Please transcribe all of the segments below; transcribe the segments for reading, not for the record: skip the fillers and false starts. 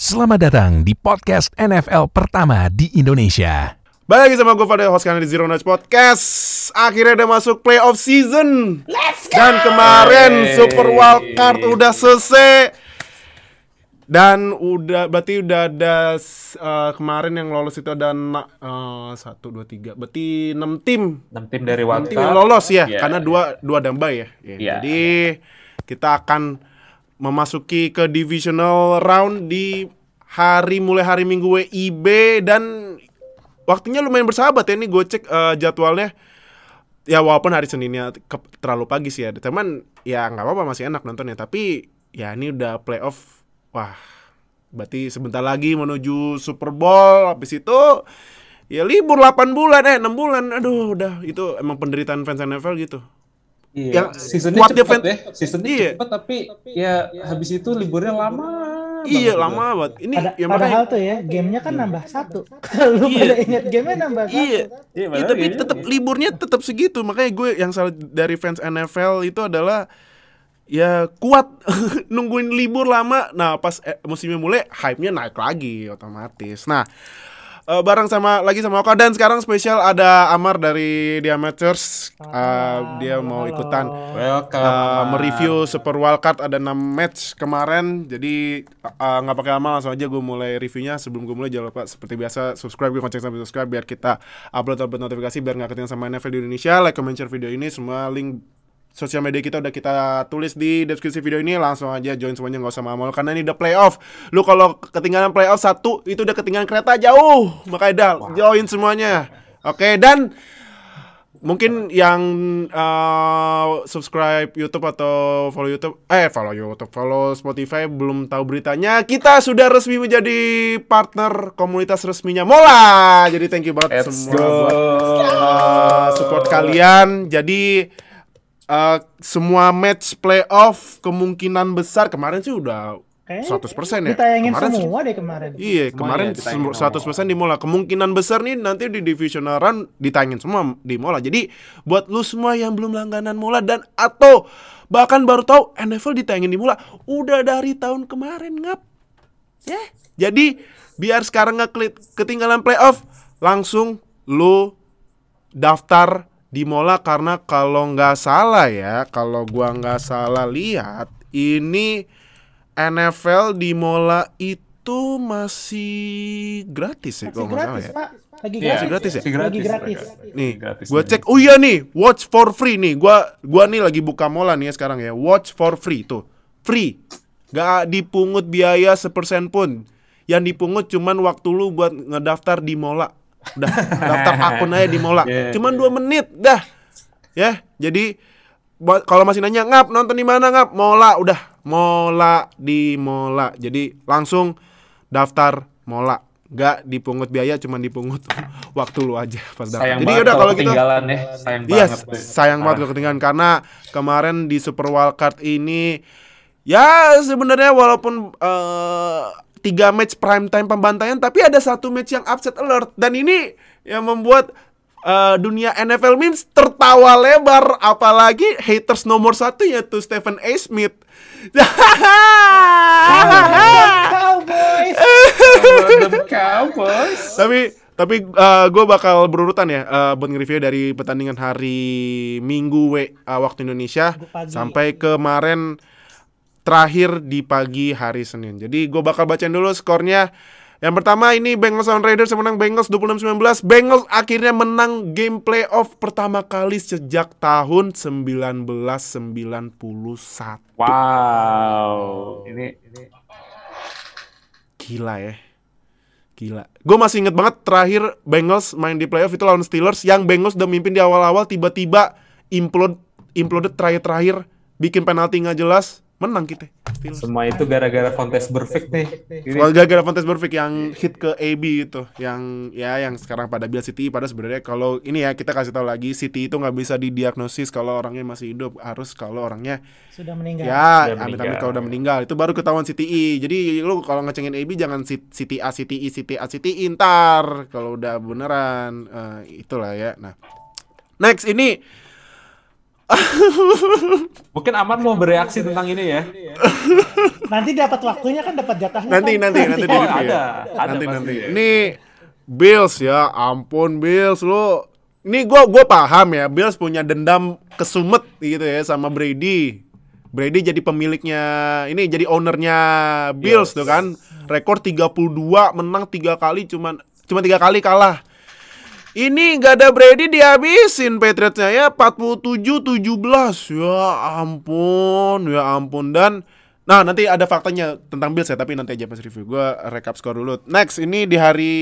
Selamat datang di podcast NFL pertama di Indonesia. Balik lagi sama gue Fadil, host kalian di Zero Knowledge Podcast. Akhirnya udah masuk playoff season. Let's go! Dan kemarin Super Wildcard udah selesai. Dan berarti udah ada kemarin yang lolos itu ada 1, 2, 3, berarti 6 tim. 6 tim dari Wildcard. 6 tim yang lolos ya, karena dua dambai ya. Jadi kita akan memasuki ke divisional round di mulai hari Minggu WIB, dan waktunya lumayan bersahabat ya. Ini gue cek jadwalnya. Ya walaupun hari Seninnya terlalu pagi sih ya, teman ya nggak apa-apa, masih enak nontonnya. Tapi ya ini udah playoff. Wah, berarti sebentar lagi menuju Super Bowl. Habis itu ya libur 8 bulan, 6 bulan. Aduh, udah itu emang penderitaan fans NFL gitu. Iya, seasonnya cepat ya. Seasonnya cepat, tapi ya habis itu liburnya lama. Iya, lama banget. Ini ya padahal tuh ya, gamenya kan nambah 1. Kalau pada ingat gamenya nambah 1. Iya, tapi tetap liburnya tetap segitu. Makanya gue yang salah dari fans NFL itu adalah ya kuat nungguin libur lama. Nah, pas musimnya mulai, hype-nya naik lagi otomatis. Nah, bareng sama Oka, dan sekarang spesial ada Amar dari The Amateurs. Dia mau ikutan mereview Super Wildcard. Ada 6 match kemarin. Jadi nggak pakai lama, langsung aja gue mulai reviewnya. Sebelum gue mulai, jangan lupa seperti biasa subscribe, gue konceng sampai subscribe biar kita upload notifikasi, biar nggak ketinggalan sama NFL di Indonesia. Like, comment, share video ini. Semua link sosial media kita udah kita tulis di deskripsi video ini. Langsung aja join semuanya, gak usah mal-mal, karena ini udah playoff. Lu kalau ketinggalan playoff 1, itu udah ketinggalan kereta jauh. Makanya dah join semuanya. Oke, dan mungkin yang subscribe YouTube atau follow Spotify belum tahu beritanya, kita sudah resmi menjadi partner komunitas resminya Mola. Jadi thank you banget semua buat support kalian. Jadi semua match playoff kemungkinan besar kemarin sih udah 100% ya. Ditayangin semua deh kemarin. Iya, kemarin 100% di Mola. Kemungkinan besar nih nanti di divisional run ditayangin semua di Mola. Jadi buat lu semua yang belum langganan Mola dan atau bahkan baru tahu NFL ditayangin di Mola, udah dari tahun kemarin ngap. Ya. Jadi biar sekarang nggak ketinggalan playoff, langsung lu daftar di Mola. Karena kalau nggak salah ya, kalau gua nggak salah lihat, ini NFL di Mola itu masih gratis ya, kalau nggak salah ya. Lagi gratis ya? Lagi gratis. Nih, gua cek. Oh iya nih, watch for free nih. Gua nih lagi buka Mola nih ya sekarang ya. Watch for free tuh, free, nggak dipungut biaya sepersen pun. Yang dipungut cuman waktu lu buat ngedaftar di Mola. Udah daftar akun aja di Mola. Cuman 2 menit dah. Ya, jadi kalau masih nanya, ngap nonton di mana ngap? Mola, udah Mola di Mola. Jadi langsung daftar Mola. Gak dipungut biaya, cuman dipungut waktu lu aja pas daftar. Sayang jadi udah kalau gitu. Sayang banget kalau ketinggalan, karena kemarin di Super Wildcard ini ya sebenarnya walaupun 3 match prime time pembantaian, tapi ada 1 match yang upset alert. Dan ini yang membuat dunia NFL memes tertawa lebar. Apalagi haters nomor 1 yaitu Stephen A. Smith. Cowboys. Tapi gue bakal berurutan ya buat nge-review dari pertandingan hari Minggu waktu Indonesia sampai kemarin terakhir di pagi hari Senin. Jadi gue bakal bacain dulu skornya. Yang pertama ini Bengals lawan Raiders, menang Bengals 26-19. Bengals akhirnya menang game playoff pertama kali sejak tahun 1991. Wow. Ini gila ya. Gila. Gue masih inget banget terakhir Bengals main di playoff itu lawan Steelers, yang Bengals udah mimpin di awal-awal, tiba-tiba imploded terakhir, bikin penalti nggak jelas. Menang kita Steelers. Semua itu gara-gara Fontes Burfict nih. Gara-gara Fontes Burfict yang hit ke AB itu, yang sekarang pada bilang City. Padahal sebenarnya kalau ini ya kita kasih tahu lagi, City itu nggak bisa didiagnosis kalau orangnya masih hidup, harus kalau orangnya sudah meninggal. Ya, amit-amit kalau udah meninggal itu baru ketahuan CTI. Jadi lu kalau ngecengin AB jangan City A, City I, ntar kalau udah beneran itulah ya. Nah, next ini Mungkin Aman mau bereaksi tentang ini ya. Nanti dapat waktunya kan, dapat jatahnya. Nanti kan? di review ya. Ada Nanti. pasti. Ini Bills ya, ampun Bills lu. Ini gue paham ya, Bills punya dendam kesumet gitu ya sama Brady. Brady jadi pemiliknya, ini jadi ownernya Bills tuh kan. Rekor 32, menang 3 kali, cuma 3 kali kalah. Ini gak ada Brady dihabisin Patriots-nya ya, 47-17. Ya ampun. Dan nah, nanti ada faktanya tentang Bills ya, tapi nanti aja pas review. Gue recap skor dulu. Next, ini di hari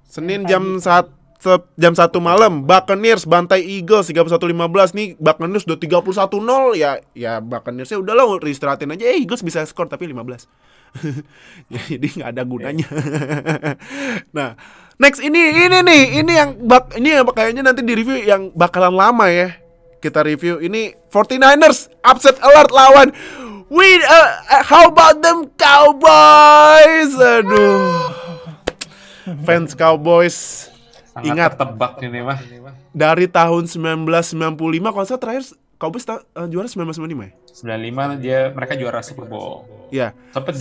Senin jam 1 malam, Buccaneers bantai Eagles 31-15. Nih Buccaneers udah 31-0 ya Buccaneers-nya udah lah reistirahatin aja. Eagles bisa skor tapi 15. Ya, jadi nggak ada gunanya. Nah, next ini yang kayaknya nanti di review yang bakalan lama ya. Kita review ini 49ers upset alert lawan how about them Cowboys? Aduh. Fans Cowboys Sangat ingat tebak ini mah. dari tahun 1995 kalau saya terakhir Cowboys juara 1995 ya? 95 mereka juara Super Bowl. Iya. Sempet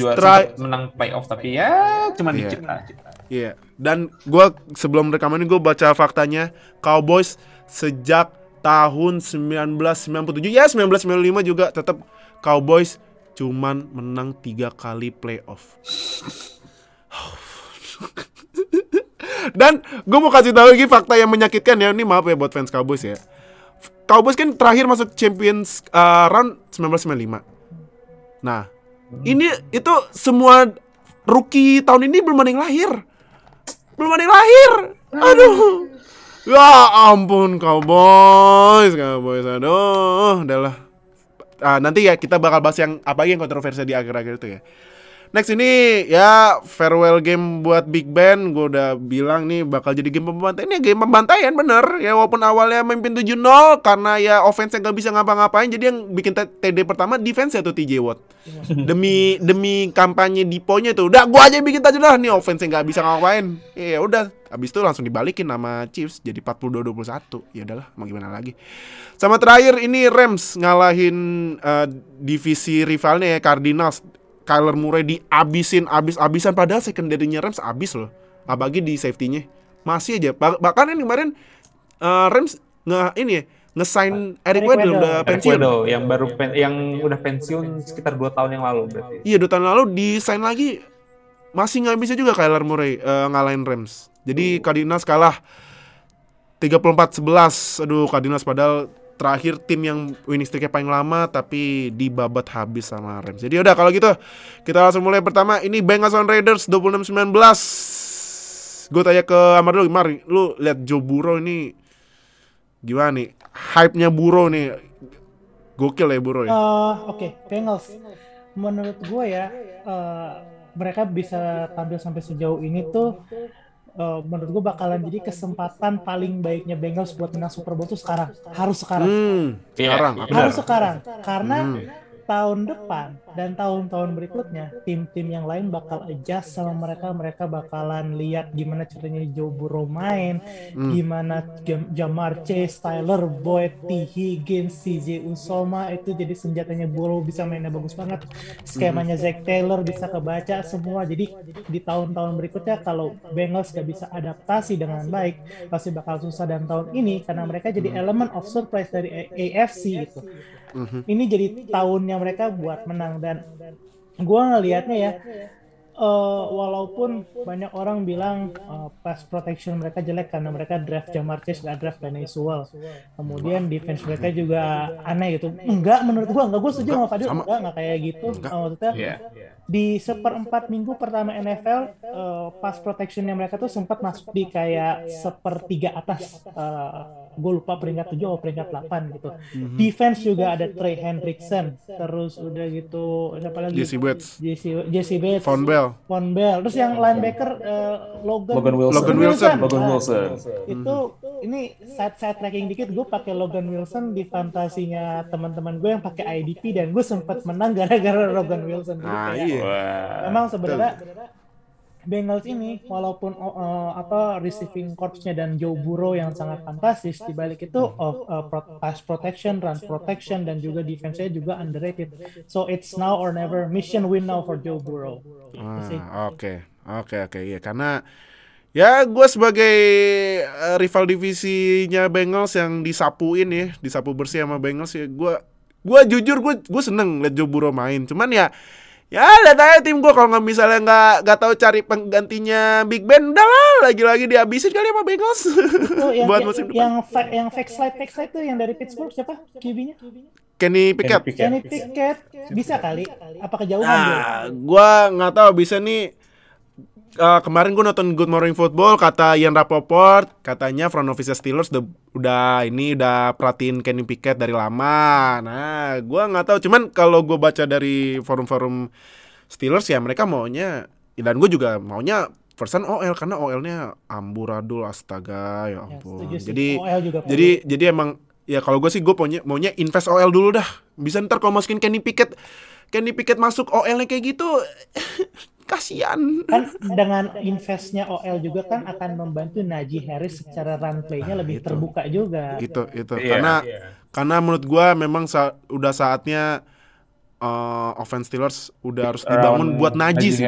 menang playoff tapi ya cuma dikit lah. Iya. Dan gue sebelum rekaman ini gue baca faktanya, Cowboys sejak tahun 1997 ya 1995 juga tetap Cowboys cuman menang 3 kali playoff. Dan gue mau kasih tahu lagi fakta yang menyakitkan ya. Ini maaf ya buat fans Cowboys ya. Cowboys kan terakhir masuk Champions round 1995. Nah, ini itu semua rookie tahun ini belum ada yang lahir. Aduh. Ya ampun Cowboys. Aduh, udahlah. Nanti ya kita bakal bahas yang apa yang kontroversi di akhir-akhir itu ya. Next ini ya farewell game buat Big Ben. Gue udah bilang nih bakal jadi game pembantaian. Ini game pembantaian bener ya, walaupun awalnya memimpin 7-0 karena ya offense-nya gak bisa ngapa-ngapain. Jadi yang bikin TD pertama defense ya tuh TJ Watt. Demi kampanye Dipo-nya tuh. Udah gue aja yang bikin touchdown nih, offense-nya gak bisa ngapain. Ya udah, abis itu langsung dibalikin sama Chiefs jadi 42-21. Ya udahlah, mau gimana lagi. Sama terakhir ini Rams ngalahin divisi rivalnya ya Cardinals. Kyler Murray diabisan padahal secondary-nya Rams abis loh. Apalagi di safety-nya. Masih aja. Bahkan ini kemarin Rams nge-sign Eric Weddle udah pensiun. yang udah pensiun sekitar 2 tahun yang lalu berarti. Iya, 2 tahun lalu di-sign lagi. Masih nggak bisa juga Kyler Murray ngalahin Rams. Jadi Cardinals kalah 34-11. Aduh, Cardinals padahal terakhir tim yang winning streak-nya paling lama tapi dibabat habis sama Rams. Jadi udah kalau gitu kita langsung mulai pertama. Ini Bengals lawan Raiders 26-19. Gue tanya ke Amar dulu, Mar, lu lihat Joe Burrow ini gimana nih? Hype-nya Burrow nih. Gokil ya Burrow ya. Oke, Bengals. Menurut gue ya mereka bisa tampil sampai sejauh ini tuh menurut gue bakalan jadi kesempatan paling baiknya Bengals buat menang Super Bowl tuh sekarang. Harus sekarang. Harus sekarang. Karena tahun depan dan tahun-tahun berikutnya tim-tim yang lain bakal adjust sama mereka. Mereka bakalan lihat gimana caranya Joe Burrow main, gimana Ja'Marr Chase, Tyler Boyd, T. Higgins, CJ Uzomah itu jadi senjatanya Burrow, bisa mainnya bagus banget. Skemanya Zach Taylor bisa kebaca semua. Jadi di tahun-tahun berikutnya kalau Bengals gak bisa adaptasi dengan baik pasti bakal susah. Dan tahun ini karena mereka jadi elemen of surprise dari AFC gitu. Ini jadi tahunnya mereka buat menang. Dan gue ngelihatnya ya walaupun banyak orang bilang pass protection mereka jelek karena mereka draft Ja'Marr Chase gak draft Penei Sewell. Kemudian defense mereka juga aneh gitu. Menurut gue gue setuju sama Fadil. Enggak kayak gitu. Maksudnya di seperempat minggu pertama NFL pass protectionnya mereka tuh sempat masuk di kayak sepertiga atas. Gue lupa peringkat 7 atau peringkat 8 gitu. Defense juga ada Trey Hendrickson, terus udah gitu siapa lagi? Jesse Bates, Von Bell. Terus yang linebacker Logan Wilson. Itu ini side tracking dikit, gue pakai Logan Wilson di fantasinya teman-teman gue yang pakai IDP dan gue sempat menang gara-gara Logan Wilson. Memang sebenarnya Bengals ini walaupun receiving corps-nya dan Joe Burrow yang sangat fantastis, di balik itu pass protection, run protection, dan juga defense-nya juga underrated. So it's now or never, mission win now for Joe Burrow. Oke, iya, karena ya gue sebagai rival divisinya Bengals yang disapu bersih sama Bengals ya, gue jujur gue seneng liat Joe Burrow main. Cuman ya lihat aja tim gue kalau misalnya nggak tahu cari penggantinya Big Ben, udah lah lagi dihabisin kali sama Bengals. Buat musim depan. Yang fake slide tuh yang dari Pittsburgh siapa QB-nya? Kenny Pickett bisa kali? Apa kejauhan? Gue nggak tahu bisa nih. Kemarin gue nonton Good Morning Football, kata Ian Rapoport, katanya front office Steelers udah perhatiin Kenny Pickett dari lama. Nah, gue nggak tahu. Cuman kalau gue baca dari forum-forum Steelers ya mereka maunya, dan gue juga maunya first OL karena OL-nya amburadul, astaga, ya ampun. Jadi emang ya kalau gue sih gue maunya invest OL dulu dah. Bisa ntar kalau masukin Kenny Pickett masuk OL-nya kayak gitu. Kasian. Kan dengan investnya OL juga kan akan membantu Najee Harris secara run play-nya lebih terbuka juga. Itu. Karena menurut gua memang udah saatnya offense Steelers udah harus dibangun buat Najee sih,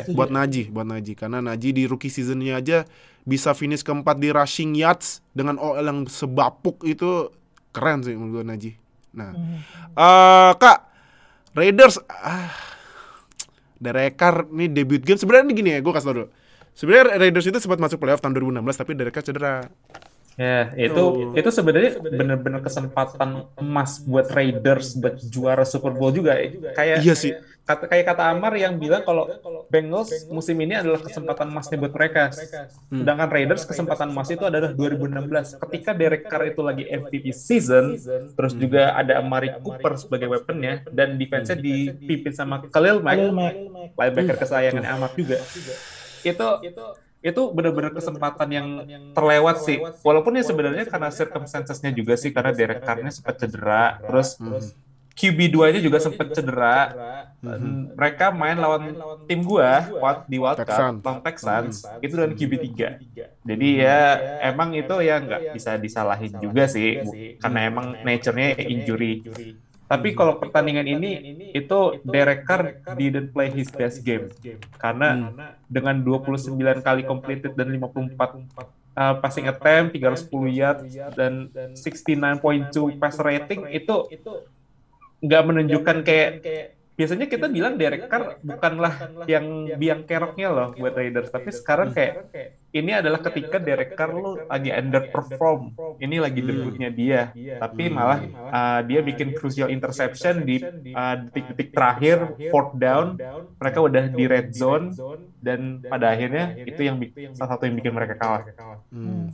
buat Najee karena Najee di rookie season-nya aja bisa finish keempat di rushing yards dengan OL yang sebapuk itu, keren sih menurut gua Najee. Nah, Kak, Raiders Derek Carr nih debut game sebenarnya gini ya, gue kasih tau dulu. Sebenarnya Raiders itu sempat masuk playoff tahun 2016 tapi Derek Carr cedera. Ya, itu sebenarnya benar-benar kesempatan emas buat Raiders buat juara Super Bowl juga. Kayak iya sih. Kata Amar yang bilang kalau Bengals musim ini adalah kesempatan emasnya buat mereka. Sedangkan Raiders kesempatan emas itu adalah 2016 ketika Derek Carr itu lagi MVP season, terus juga ada Amari Cooper sebagai weaponnya dan defense-nya dipimpin sama Khalil Mack, linebacker kesayangan Amar juga. Itu benar-benar kesempatan yang terlewat sih. Walaupun ya sebenarnya karena circumstances-nya juga sih, karena Derek Carr-nya sempat cedera, terus QB2-nya juga sempat cedera. Mereka main lawan tim gua di Wild Card, lawan Texans, itu dan QB3. Jadi ya emang itu ya nggak bisa disalahin juga sih, karena emang nature-nya injury. Tapi kalau pertandingan ini itu Derek Carr didn't play his best game karena dengan 29 kali completed dan 54 passing attempt, 310 yards dan 69.2 pass rating itu nggak menunjukkan kayak biasanya kita bilang Derek Carr bukanlah yang biang keroknya loh buat Raiders, tapi sekarang kayak ini adalah ketika Derek Carr lu lagi underperform, ini lagi debutnya dia, tapi malah dia bikin crucial interception di detik-detik terakhir, fourth down, mereka udah di red zone dan pada akhirnya itu yang salah satu yang bikin mereka kalah.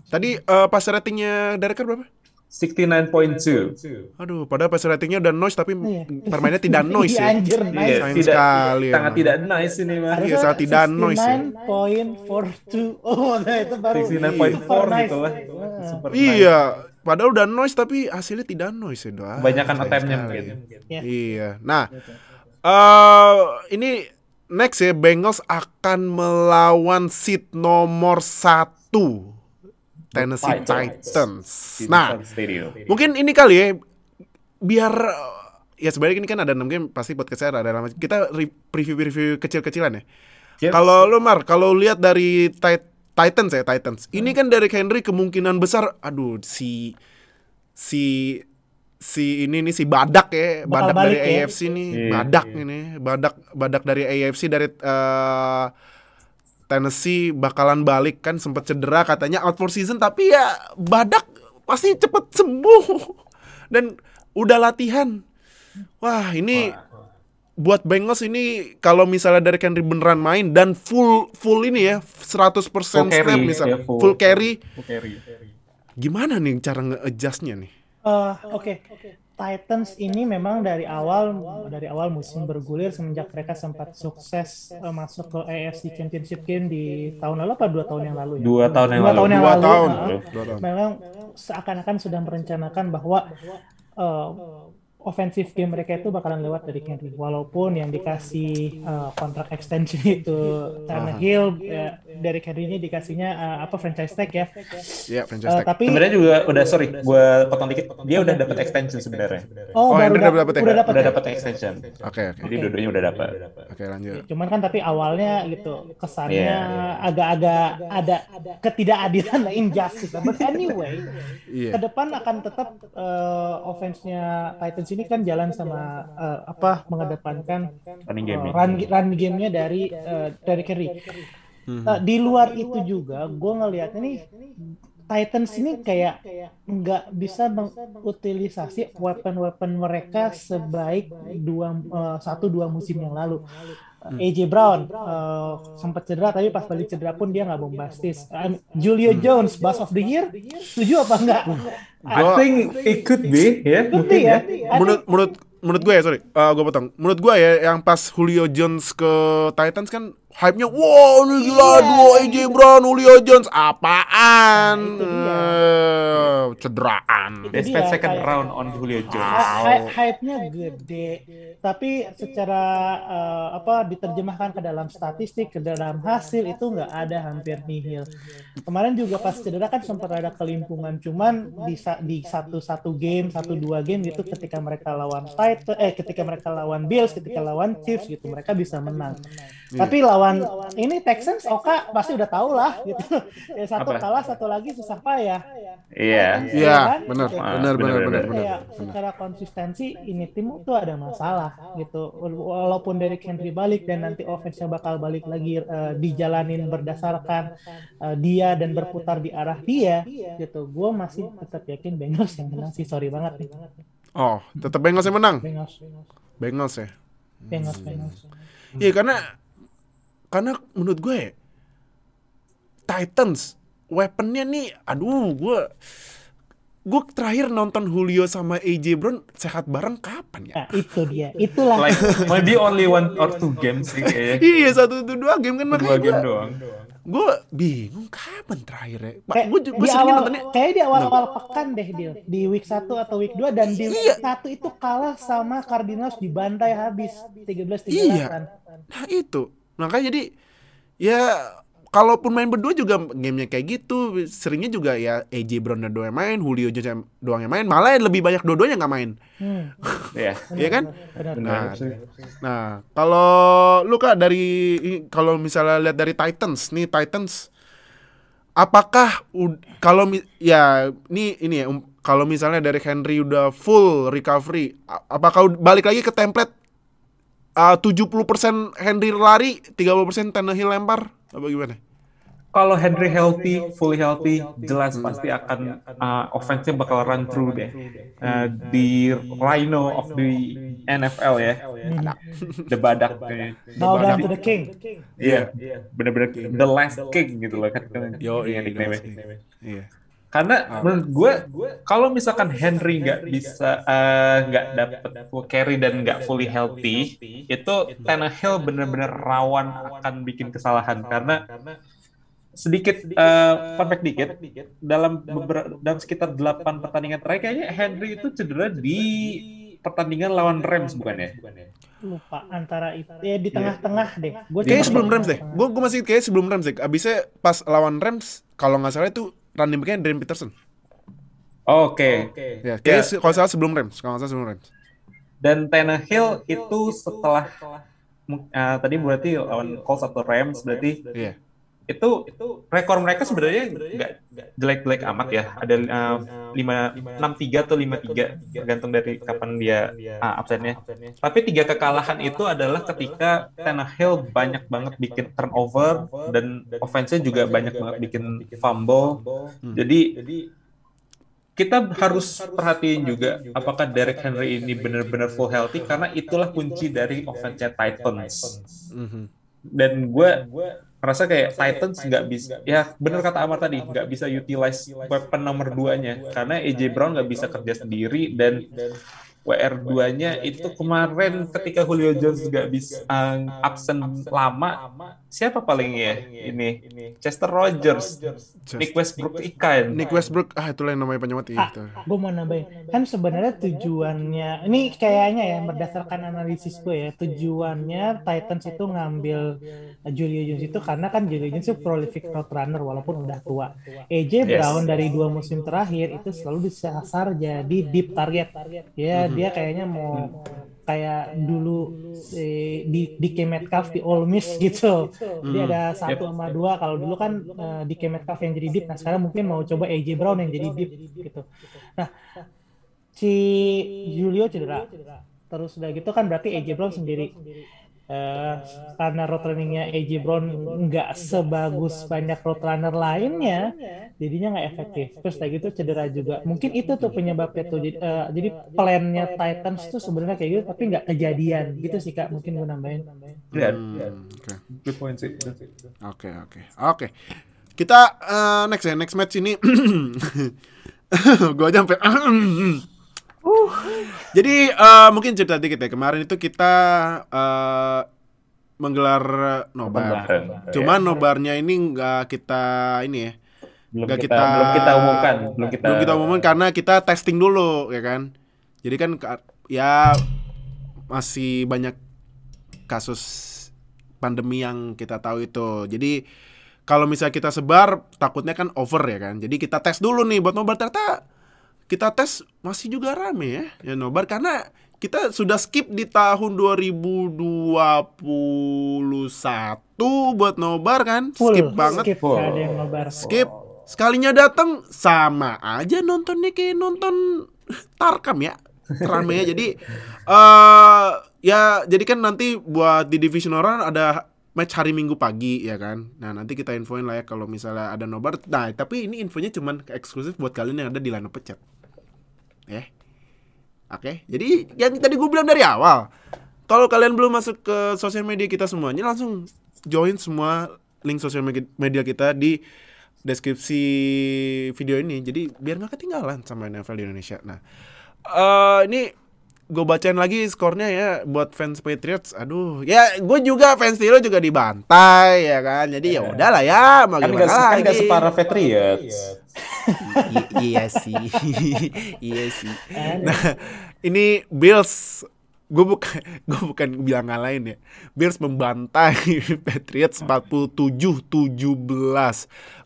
Tadi pas ratingnya Derek Carr berapa? 69.2. Aduh, padahal pas ratingnya udah noise tapi permainnya tidak noise ya. Anjir, nice. Sayang sekali. Sangat tidak nice ini mah. Iya, sangat tidak noise ya. 69.42. Oh, nah itu baru 69.4 gitu lah. Iya, padahal udah noise tapi hasilnya tidak noise ya, doang. Kebanyakan attempt-nya mungkin. Iya. Nah, ini next ya, Bengals akan melawan seed nomor 1 Tennessee Titans. Nah, mungkin ini kali ya, biar ya sebenarnya ini kan ada 6 game, pasti podcast saya ada lama. Kita preview kecil-kecilan ya. Yes. Kalau lo kalau lihat dari Titans, ini kan Derrick Henry kemungkinan besar, aduh si badak ya, badak dari AFC nih, badak dari AFC dari Tennessee bakalan balik, kan sempat cedera katanya out for season, tapi ya badak pasti cepet sembuh dan udah latihan. Wah, ini buat Bengals ini kalau misalnya Derrick Henry beneran main dan full ini ya 100% snap misalnya, full carry. Gimana nih cara nge-adjust-nya nih? Oke. Titans ini memang dari awal musim bergulir semenjak mereka sempat sukses masuk ke AFC Championship Game di tahun lalu apa 2 tahun yang lalu ya? 2 tahun yang lalu. Memang seakan-akan sudah merencanakan bahwa offensive game mereka itu bakalan lewat dari Henry. Walaupun yang dikasih kontrak extension itu Tannehill, Derrick Henry ini dikasihnya franchise tag ya. Iya, franchise tag. Tapi sebenarnya juga udah gue potong dikit, dia udah dapat extension sebenarnya. Henry udah dapat ya? Udah dapat extension. Oke. Jadi dua-duanya udah dapat. Oke, lanjut. Cuman kan tapi awalnya gitu kesannya agak-agak ada ketidakadilan, injustice. But anyway, ke depan akan tetap offense-nya Titans ini kan jalan sama mengedepankan run game-nya dari Henry. Di luar itu juga gue ngelihatnya nih Titans ini kayak nggak bisa mengutilisasi weapon mereka sebaik 1-2 musim yang lalu. AJ Brown sempat cedera, tapi pas balik cedera pun dia nggak bombastis. Julio Jones, Bust of the Year, setuju apa enggak? I think it could be, ya. Menurut gue ya, gue potong. Menurut gue ya, yang pas Julio Jones ke Titans kan hype-nya, wow ini gila, duo AJ Brown, Julio Jones, apaan? Cederaan. They spent second round on Julio Jones. Hype-nya gede, tapi secara diterjemahkan ke dalam statistik, ke dalam hasil itu nggak ada, hampir nihil. Kemarin juga pas cedera kan sempat ada kelimpungan, cuman di satu game, 1-2 game gitu ketika mereka lawan ketika mereka lawan Bills, ketika lawan Chiefs gitu, mereka bisa menang. Tapi lawan ini Texans, Oka pasti udah tahu lah gitu. Ya, satu kalah, satu lagi susah payah. Iya, benar. Secara konsistensi ini tim tuh ada masalah gitu. Walaupun Derrick Henry balik dan nanti offense-nya bakal balik lagi dijalanin berdasarkan dia dan berputar di arah dia gitu. Gue masih tetap yakin Bengals yang menang sih, sorry banget nih. Oh, tetap Bengals yang menang. Bengals ya. Bengals. Iya, karena menurut gue Titans weaponnya nih, gue terakhir nonton Julio sama AJ Brown sehat bareng kapan ya? Nah, itu dia, itulah. Like maybe only 1 or 2 games sih kayaknya. Iya, 1-2 game kan, makanya doang. Gue bingung kapan terakhir ya. Gue sering nontonnya. Kayak di awal-awal pekan deh, di week 1 atau week 2, dan di week 1 itu kalah sama Cardinals, dibantai habis 13-13. Iya. Nah itu. Makanya jadi ya kalaupun main berdua juga gamenya kayak gitu, seringnya juga ya AJ Brown dan doang yang main, Julio Jones doang yang main, malah lebih banyak dua-duanya nggak main. Iya kan? Nah, kalau lu Kak kalau misalnya lihat dari Titans, apakah kalau kalau misalnya dari Henry udah full recovery, apakah balik lagi ke template 70% Henry lari, 30% Tannehill lempar, apa gimana? Kalau Henry fully healthy, jelas pasti akan offense-nya bakal run through deh. Di Rhino of the NFL ya. The badak. Now down to the king. Iya, bener-bener the last king gitu loh kan. Iya. Karena menurut gue, kalau misalkan Henry nggak dapat full carry dan nggak fully healthy, itu Tannehill bener-bener rawan akan bikin kesalahan. Karena sedikit perfect dikit, dalam sekitar 8 pertandingan terakhir kayaknya Henry itu cedera di pertandingan lawan Rams bukan ya? Lupa antara itu ya, di tengah-tengah deh. Kayaknya sebelum Rams deh. Gue masih kayak sebelum Rams deh. Abisnya pas lawan Rams, kalau nggak salah itu running back-nya Adrian Peterson. Oke. Ya, kayaknya kalau salah sebelum Rams. Dan Tannehill itu setelah tadi berarti lawan Colts atau Rams berarti. Itu rekor mereka sebenarnya nggak jelek-jelek amat ya. Ada 6-3 atau 5-3 tergantung dari kapan dia absennya. Tapi 3 kekalahan itu adalah ketika Tannehill banyak banget bikin turnover dan offense-nya juga banyak banget bikin fumble. Jadi kita harus perhatiin juga apakah Derrick Henry ini benar-benar full healthy, karena itulah kunci dari offense-nya Titans. Dan gue merasa kayak Titans nggak bisa, ya benar kata Amar tadi, nggak bisa utilize weapon nomor 2-nya karena AJ Brown nggak bisa kerja sendiri, dan WR2-nya itu kemarin ketika Julio Jones juga bisa absen lama, siapa paling ya ini? Chester Rogers, Nick Westbrook ikan. Nick Westbrook, itulah yang namanya penyewat itu. Gue mau nambahin, kan sebenarnya tujuannya, ini kayaknya ya berdasarkan analisis gue ya, tujuannya Titans itu ngambil Julio Jones itu karena kan Julio Jones itu prolific route runner walaupun udah tua. AJ Brown dari 2 musim terakhir itu selalu disasar jadi deep target. Ya dia kayaknya mau kayak dulu DK Metcalf di Ole Miss gitu. Jadi ada 1 sama 2. Kalau dulu kan DK Metcalf yang jadi deep, nah sekarang mungkin mau coba AJ Brown yang jadi deep gitu. Nah, si Julio cedera. Terus udah gitu kan berarti AJ Brown sendiri. Karena route runningnya AJ Brown nggak sebagus banyak route runner lainnya, jadinya nggak efektif. Terus kayak gitu cedera juga. Mungkin itu tuh penyebabnya tuh. Jadi plannya Titans tuh sebenarnya kayak gitu, tapi nggak kejadian gitu sih Kak. Mungkin gue nambahin. Good point sih. Oke. Kita next match ini. Gue aja sampai. Jadi mungkin cerita dikit ya. Kemarin itu kita menggelar nobar. Cuman nobarnya ini nggak kita ini ya. Belum kita umumkan karena kita testing dulu ya kan. Jadi kan ya masih banyak kasus pandemi yang kita tahu itu. Jadi kalau misalnya kita sebar takutnya kan over ya kan. Jadi kita tes dulu nih buat nobar, ternyata kita tes masih juga rame ya nobar, karena kita sudah skip di tahun 2021 buat nobar kan. Skip banget. Skip. Sekalinya datang sama aja nontonnya kayak nonton Tarkam ya. Rame ya. Jadi ya jadi kan nanti buat di division orang ada match hari Minggu pagi ya kan. Nah, nanti kita infoin lah ya kalau misalnya ada nobar. Nah, tapi ini infonya cuman eksklusif buat kalian yang ada di Lineup Pecat. Oke. Jadi yang tadi gue bilang dari awal, kalau kalian belum masuk ke sosial media kita semuanya, langsung join semua link sosial media kita di deskripsi video ini. Jadi biar nggak ketinggalan sama NFL di Indonesia. Nah, ini gue bacain lagi skornya ya buat fans Patriots. Aduh, ya gue juga fans Steelers juga dibantai ya kan. Jadi ya udahlah ya, mau gimana lagi. Kan gak separa Patriots. Iya sih. Nah, ini Bills, gue bukan bilang ngalahin ya. Bills membantai Patriots 47-17.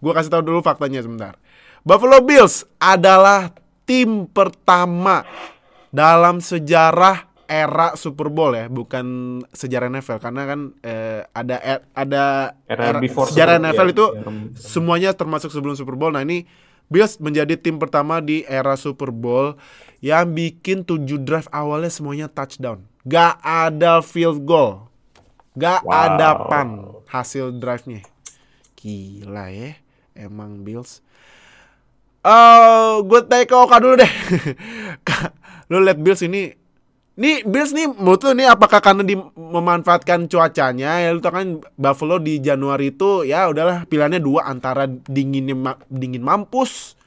Gue kasih tahu dulu faktanya sebentar. Buffalo Bills adalah tim pertama dalam sejarah era Super Bowl ya, bukan sejarah NFL, karena kan ada era sejarah NFL itu semuanya termasuk sebelum Super Bowl. Nah, ini Bills menjadi tim pertama di era Super Bowl yang bikin 7 drive awalnya semuanya touchdown. Gak ada field goal. Gak ada punt hasil drive-nya. Gila ya, emang Bills. Gue tanya ke Oka dulu deh. Lu liat Bills ini. Nih Bills nih menurut lu nih apakah karena memanfaatkan cuacanya ya, lu tau kan Buffalo di Januari itu ya udahlah pilihannya 2 antara dingin mampus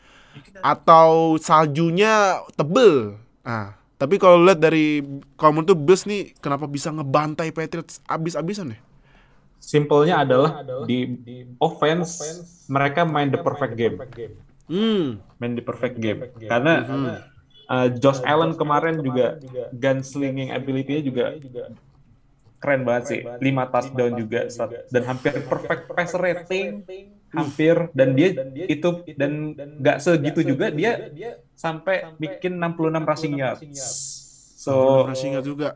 atau saljunya tebel. Nah, tapi kalau lihat dari komen tuh Bills nih kenapa bisa ngebantai Patriots abis-abisan ya? Simpelnya adalah di offense mereka main the perfect game. Main the perfect game. Karena Josh Allen kemarin juga gunslinging ability-nya juga keren banget sih. 5 touchdown juga dan hampir perfect passer rating, hampir, dan dia itu dan nggak segitu juga dia sampai bikin 66 rushing yards. So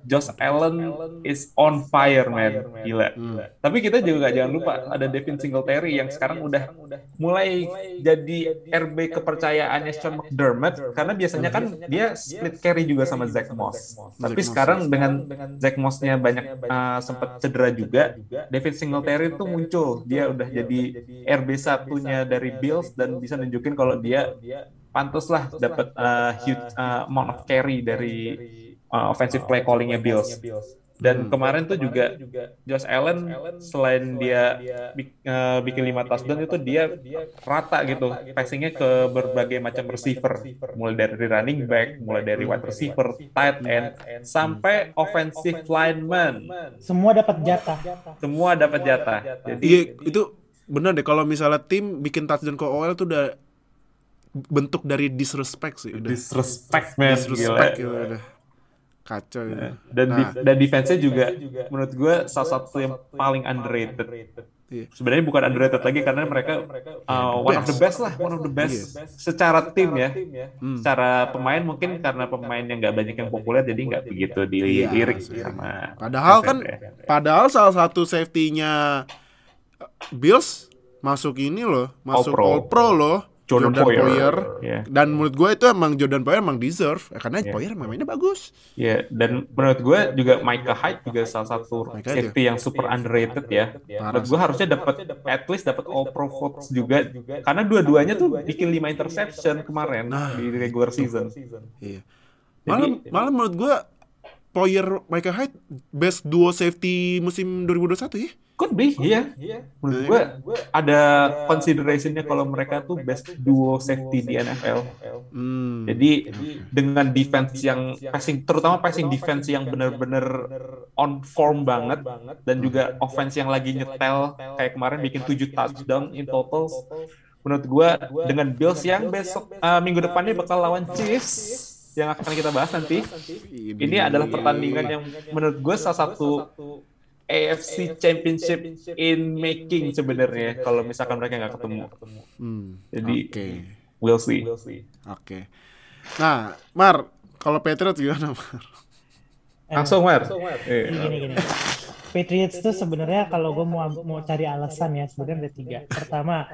Josh Allen is on fire, man. Gila. Tapi kita juga jangan lupa ada Devin Singletary yang sekarang udah mulai jadi RB kepercayaannya Sean McDermott, karena biasanya kan dia split carry juga sama Zach Moss. Tapi sekarang dengan Zach Moss-nya banyak sempat cedera juga, Devin Singletary itu muncul. Dia udah jadi RB satunya dari Bills dan bisa nunjukin kalau dia pantas lah dapat huge amount of carry dari offensive play calling-nya Bills. Dan kemarin tuh juga Josh Allen selain dia bikin 5 touchdown itu dia rata gitu passingnya ke berbagai macam receiver, mulai dari running back, mulai dari wide receiver, tight end, sampai offensive lineman. Semua dapat jatah. Semua dapat jatah. Jadi Iya, itu benar deh, kalau misalnya tim bikin touchdown ke OL tuh udah bentuk dari disrespect sih, udah. disrespect man, Disrespect gila. gitu udah. Kacau gitu. Dan defense-nya juga menurut gue salah satu yang paling underrated. Iya. Sebenarnya bukan underrated lagi karena mereka one of the best lah, one of the best secara tim ya. Secara pemain mungkin karena pemain yang nggak banyak yang populer jadi nggak begitu dilirik sama. Padahal salah satu safety-nya Bills masuk ini loh, masuk All Pro loh. Jordan Poyer. Yeah. Dan menurut gue itu emang Jordan Poyer emang deserve karena Poyer mainnya bagus. Ya, dan menurut gue juga Micah Hyde juga salah satu safety yang super underrated ya. Menurut gue harusnya dapat at least dapat All Pro votes juga karena dua-duanya tuh bikin 5 interception kemarin di regular season. Iya. Malah menurut gue Poyer Micah Hyde best duo safety musim 2021 ya. Could be, iya. Menurut gue ada consideration-nya kalau mereka tuh best duo safety di NFL. Jadi dengan defense yang passing, terutama passing defense yang benar-benar on form banget, dan juga offense yang lagi nyetel kayak kemarin bikin 7 touchdown in total. Menurut gue dengan Bills yang besok minggu depannya bakal lawan Chiefs yang akan kita bahas nanti. Ini adalah pertandingan yang menurut gue salah satu AFC Championship in making sebenarnya kalau misalkan mereka nggak ketemu. Jadi we'll see. Oke. Nah, Mar, kalau Patriots gimana, Mar? Langsung, Mar. Gini. Patriots itu sebenarnya kalau gue mau cari alasan ya sebenarnya ada 3. Pertama,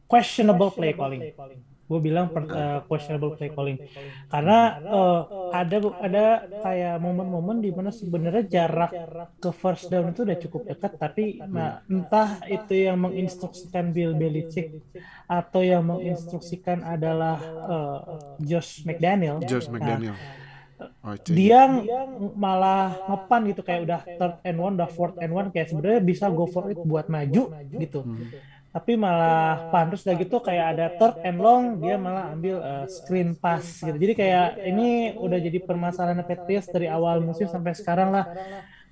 questionable play calling. Gue bilang questionable play calling karena ada kayak momen-momen di mana sebenarnya jarak ke first down itu udah cukup dekat, tapi entah itu yang menginstruksikan Bill Belichick atau yang menginstruksikan adalah Josh McDaniel. Dia malah ngepan gitu kayak udah third and one, udah fourth and one, kayak sebenarnya bisa go for it buat maju gitu. Tapi malah terus udah gitu kayak ada third and long, dia malah ambil screen pass gitu. Jadi kayak ini udah jadi permasalahan Patriots dari awal musim sampai sekarang lah.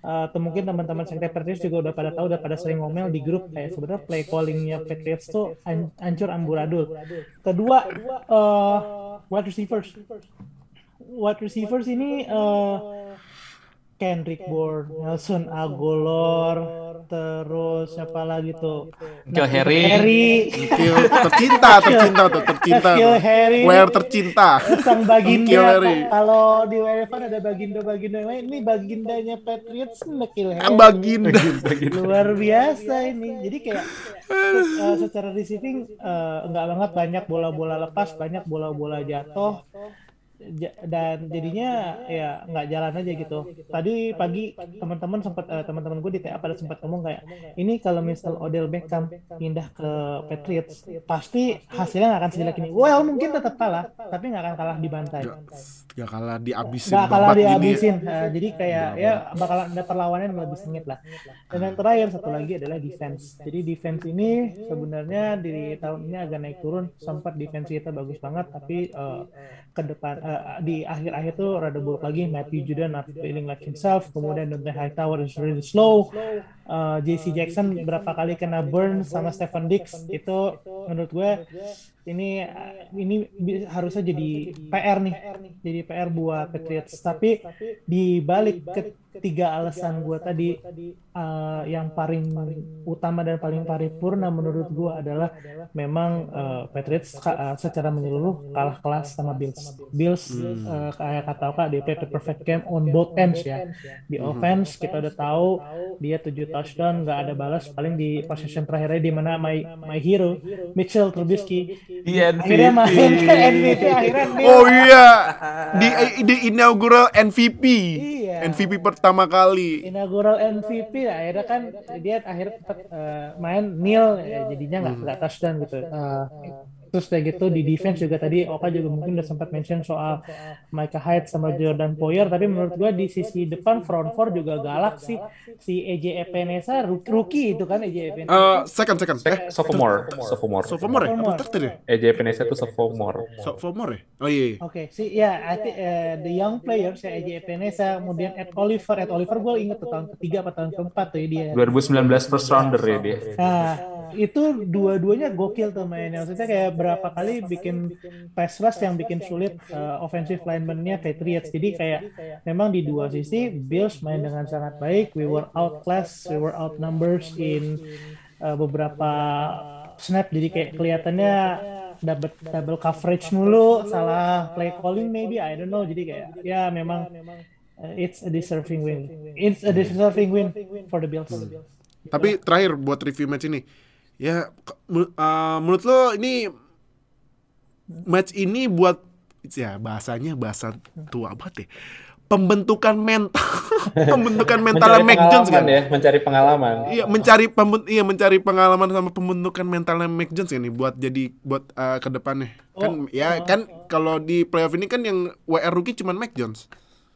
Atau mungkin teman-teman sekte Patriots juga udah pada tahu, udah pada sering ngomel di grup kayak sebenarnya play callingnya Patriots tuh hancur amburadul. Kedua, wide receivers ini Kendrick Bourne, Nelson Agholor, terus siapa lagi tuh? N'Keal Harry. tercinta. N'Keal Harry. Where tercinta. Sang baginda. Kalau di WFA ada baginda yang lain. Ini bagindanya Patriots, N'Keal Harry. Baginda. Luar biasa ini. Jadi kayak secara receiving enggak banget, banyak bola-bola lepas, banyak bola-bola jatuh. Dan jadinya ya nggak jalan aja gitu. Tadi pagi teman-teman gue di TA pada sempat ngomong kayak ini kalau misal Odell Beckham pindah ke Patriots pasti hasilnya nggak akan sejelek ini. Well, mungkin tetap kalah, tapi nggak akan kalah dibantai. Nggak kalah dihabisin. Jadi kayak ya bakalan ada perlawanan yang lebih sengit lah. Dan yang terakhir satu lagi adalah defense. Jadi defense ini sebenarnya di tahun ini agak naik turun. Sempat defense kita bagus banget, tapi ke depan di akhir-akhir tuh rada buruk lagi. Matthew Judon not feeling like himself, kemudian Dante Hightower is really slow, JC Jackson berapa kali kena burn sama Stefon Diggs. Itu menurut gue ini harusnya jadi PR nih, jadi PR buat Patriots. Tapi di balik ketiga alasan gue tadi, yang paling utama dan paling paripurna menurut gue adalah memang Patriots secara menyeluruh kalah kelas sama Bills. Kayak kata Oka, they play the perfect game on both ends ya. Di offense kita udah tahu dia 7 touchdown, nggak ada balas, paling di possession terakhirnya di mana my hero Mitchell Trubisky akhirnya main ke MVP akhirnya. Oh iya, di inaugural MVP. MVP pertama kali. Inaugural MVP akhirnya kan dia akhirnya main nil, jadinya nggak touchdown gitu. Terus kayak gitu di defense juga tadi Oka juga mungkin udah sempat mention soal Micah Hyde sama Jordan Poyer, tapi menurut gua di sisi depan front four juga galak sih. Si AJ Epinesa rookie itu kan AJ Epinesa. Second. Sophomore. Sophomore ya? Apa third ya? AJ Epinesa itu sophomore. Sophomore ya? Oh iya. Oke, sih ya, I think, the young players ya AJ Epinesa, kemudian Ed Oliver gue inget tuh tahun ketiga atau tahun keempat tuh ya dia. 2019 first rounder ya dia. Nah, itu dua-duanya gokil tuh mainnya. Maksudnya kayak berapa kali bikin pass rush yang bikin sulit offensive lineman-nya Patriots. Jadi kayak memang di dua sisi Bills main dengan sangat baik. We were outclassed, we were outnumbered in beberapa snap. Jadi kayak kelihatannya double coverage mulu, salah play calling maybe, I don't know. Jadi kayak ya memang it's a deserving win. It's a deserving win for the Bills. Tapi terakhir buat review match ini, ya menurut lo ini match ini buat ya bahasanya bahasa tua banget ya, pembentukan mental Mac Jones kan ya, mencari pengalaman. Iya, mencari pengalaman sama pembentukan mentalnya Mac Jones ya nih buat ke depannya. Kan kan kalau di playoff ini kan yang WR rookie cuman Mac Jones.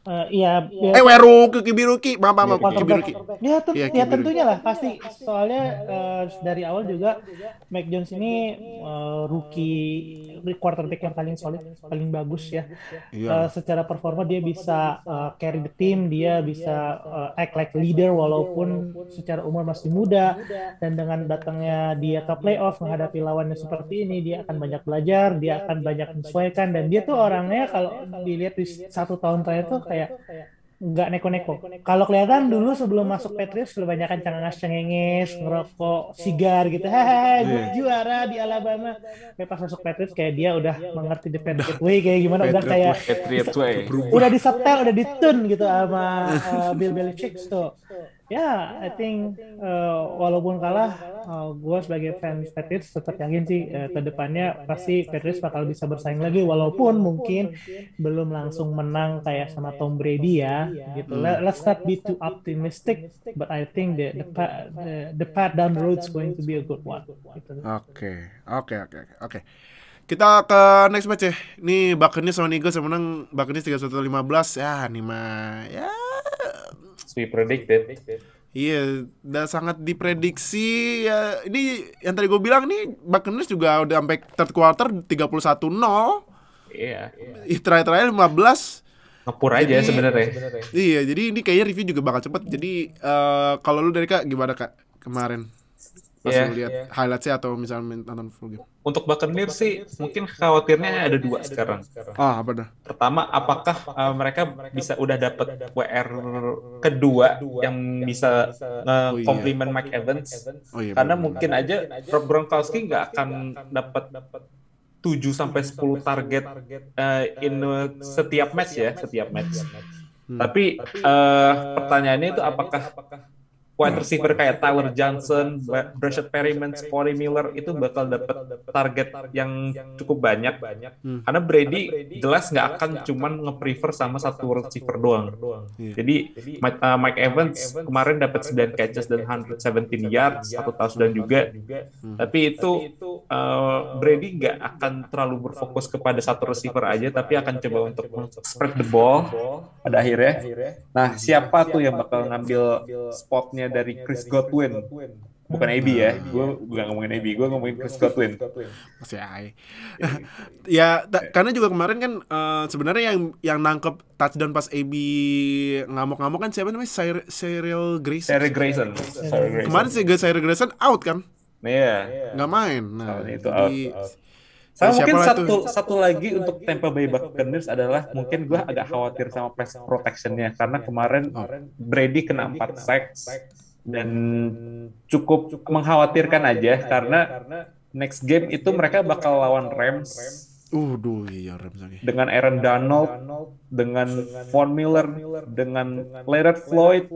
Iya. QB rookie. Maaf, QB rookie. Ya tentunya lah pasti. Soalnya dari awal juga Mac Jones ini rookie quarterback yang paling solid, paling bagus ya. Secara performa dia bisa carry the team, dia bisa act like leader walaupun secara umur masih muda. Dan dengan datangnya dia ke playoff menghadapi lawannya seperti ini, dia akan banyak belajar, dia akan banyak menyesuaikan, dan dia tuh orangnya kalau dilihat di 1 tahun terakhir tuh kayak nggak neko-neko. Kalau kelihatan dulu sebelum masuk Patriots kebanyakan cengenges, ngerokok, sigar gitu. Hahaha, gue juara di Alabama. Kayak pas masuk Patriots kayak dia udah mengerti the Patriot way kayak gimana, udah kayak udah disetel, udah ditune gitu sama Bill Belichick tuh. Ya, I think walaupun kalah, gue sebagai fans Patriots tetap yakin sih ke depannya pasti Patriots bakal bisa bersaing lagi, walaupun mungkin belum langsung menang kayak sama Tom Brady ya, gitu. Let's not be too optimistic, but I think the path down the road is going to be a good one. Gitu. Oke. Kita ke next match ya. Ini Buccaneers sama Eagles yang menang Buccaneers 31-15. Ya, nih mah ya We predicted. Iya, udah sangat diprediksi ya. Ini yang tadi gue bilang nih, Buccaneers juga udah sampai third quarter 31-0. Iya. Terakhir 15. Ngepur aja sebenarnya. Iya, jadi ini kayaknya review juga bakal cepet. Jadi kalau lu dari Kak gimana Kak kemarin? Pas lu lihat highlightsnya atau misalnya nonton full game? Untuk Buccaneers sih mungkin khawatirnya ada 2 sekarang. Apa dah? Pertama, apakah mereka bisa udah dapat WR kedua yang bisa komplement Mike Evans? Karena mungkin aja Rob Gronkowski nggak akan dapat 7-10 target in setiap match. Tapi pertanyaannya itu apakah wide receiver kayak Tyler Johnson, Brashad Perriman, Scotty Miller itu bakal dapat target yang cukup banyak. Karena Brady jelas nggak akan cuman nge-prefer sama satu receiver doang. Jadi Mike Evans kemarin dapat 9 catches dan 117 yards, 1 touchdown juga. Tapi itu Brady nggak akan terlalu berfokus kepada satu receiver aja, tapi akan coba untuk spread the ball pada akhirnya. Nah, siapa tuh yang bakal ngambil spotnya dari Chris Godwin? Bukan AB ya, gue nggak ngomongin AB, gue ngomongin Chris Godwin. Masih karena juga kemarin kan sebenarnya yang nangkep touchdown pas AB ngamuk-ngamuk kan siapa namanya? Cyril Grayson. Kemarin si Cyril Grayson out kan? Iya. Nggak main. Nah, itu out. Sama mungkin satu lagi untuk Tampa Bay Buccaneers adalah mungkin gue agak khawatir sama pass protection-nya karena kemarin Brady kena 4 sacks dan cukup mengkhawatirkan aja karena next game itu mereka bakal lawan Rams. Rams lagi. Dengan Aaron Donald, dengan Von Miller, dengan Leonard Floyd.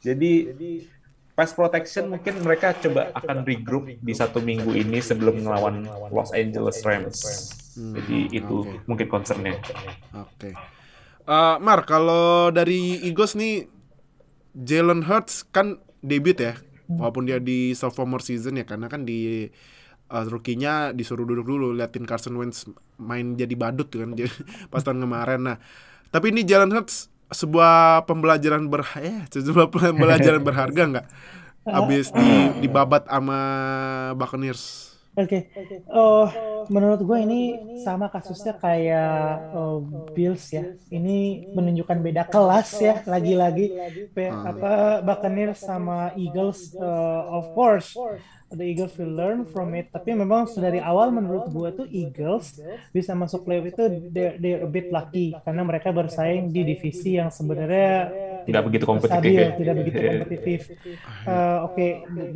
Jadi pass protection mungkin mereka coba akan regroup di 1 minggu ini sebelum melawan Los Angeles Rams. Jadi itu mungkin concernnya. Mar, kalau dari Eagles nih, Jalen Hurts kan debut ya, walaupun dia di sophomore season ya, karena kan di rookie-nya disuruh duduk dulu liatin Carson Wentz main jadi badut kan pas tahun kemarin. Nah, tapi ini Jalen Hurts sebuah pembelajaran berharga nggak? Abis dibabat sama Buccaneers. Oke. Menurut gue ini sama kasusnya kayak Bills ya. Ini menunjukkan beda kelas ya. Lagi-lagi Buccaneers sama Eagles, of course. The Eagles will learn from it. Tapi memang dari awal menurut gue tuh Eagles bisa masuk playoff itu they're a bit lucky karena mereka bersaing di divisi yang sebenarnya tidak begitu kompetitif. Tidak begitu kompetitif.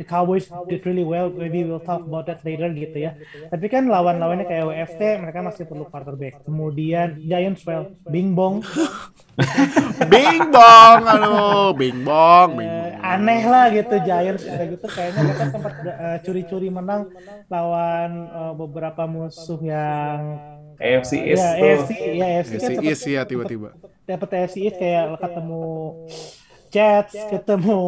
The Cowboys did really well. Maybe we'll talk about that later gitu ya. Tapi kan lawan-lawannya kayak WFT, mereka masih perlu quarterback. Kemudian Giants, bing bong. Bing bong, aduh, bing bong. Aneh lah gitu Giants kayak gitu. Kayaknya mereka sempat curi-curi menang lawan beberapa musuh yang AFC East AFC East ya tiba-tiba. Dapat AFC East kayak ketemu Jets, ketemu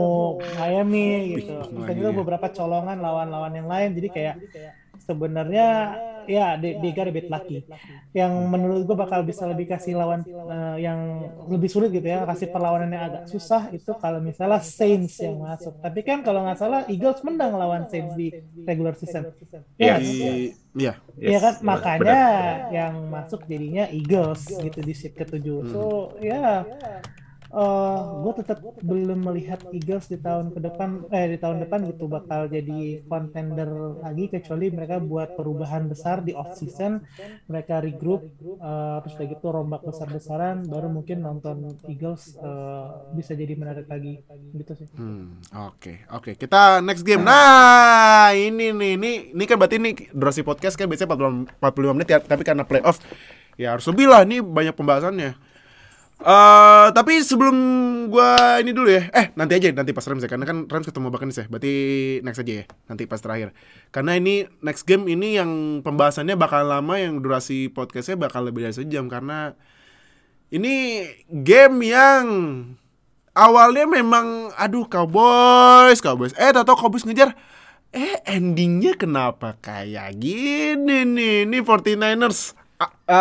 Miami gitu. Terus juga beberapa colongan lawan-lawan yang lain. Jadi kayak sebenarnya ya they got a bit lucky. Yang menurut gue bakal bisa lebih kasih lawan yang lebih sulit gitu ya, kasih perlawanan yang agak susah itu kalau misalnya Saints yang masuk. Tapi kan kalau nggak salah Eagles menang lawan Saints di regular season. Iya kan makanya yang masuk jadinya Eagles gitu di seat ke-7. So gue tetap belum melihat Eagles di tahun depan gitu bakal jadi contender lagi, kecuali mereka buat perubahan besar di off season, mereka regroup, terus kayak gitu rombak besar-besaran, baru mungkin nonton Eagles bisa jadi menarik lagi gitu sih. Oke. Kita next game. Nah, ini kan berarti ini durasi podcast kan biasanya 45 menit ya, tapi karena playoff ya harus lebih lah, ini banyak pembahasannya. Tapi sebelum gua ini dulu ya. Nanti pas Rams ya. Karena kan Rams ketemu Buccaneers ya. Berarti next aja ya. Nanti pas terakhir. Karena ini next game ini yang pembahasannya bakal lama, yang durasi podcastnya bakal lebih dari sejam. Karena ini game yang awalnya memang Cowboys. Tahu Cowboys ngejar. Endingnya kenapa kayak gini nih? Ini 49ers.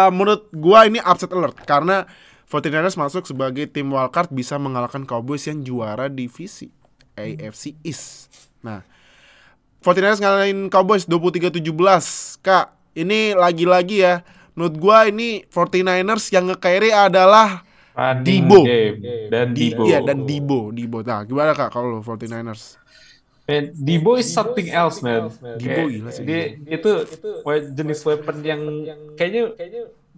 Menurut gua ini upset alert. Karena 49ers masuk sebagai tim wildcard bisa mengalahkan Cowboys yang juara divisi AFC East. Nah, 49ers ngalahin Cowboys 23-17. Kak, ini lagi-lagi ya, menurut gua ini 49ers yang nge-carry adalah Debo. Dan Debo. Iya, dan Debo. Nah, gimana Kak kalau 49ers? Man, Debo is something else, man. Debo gila sih. Itu jenis weapon yang kayaknya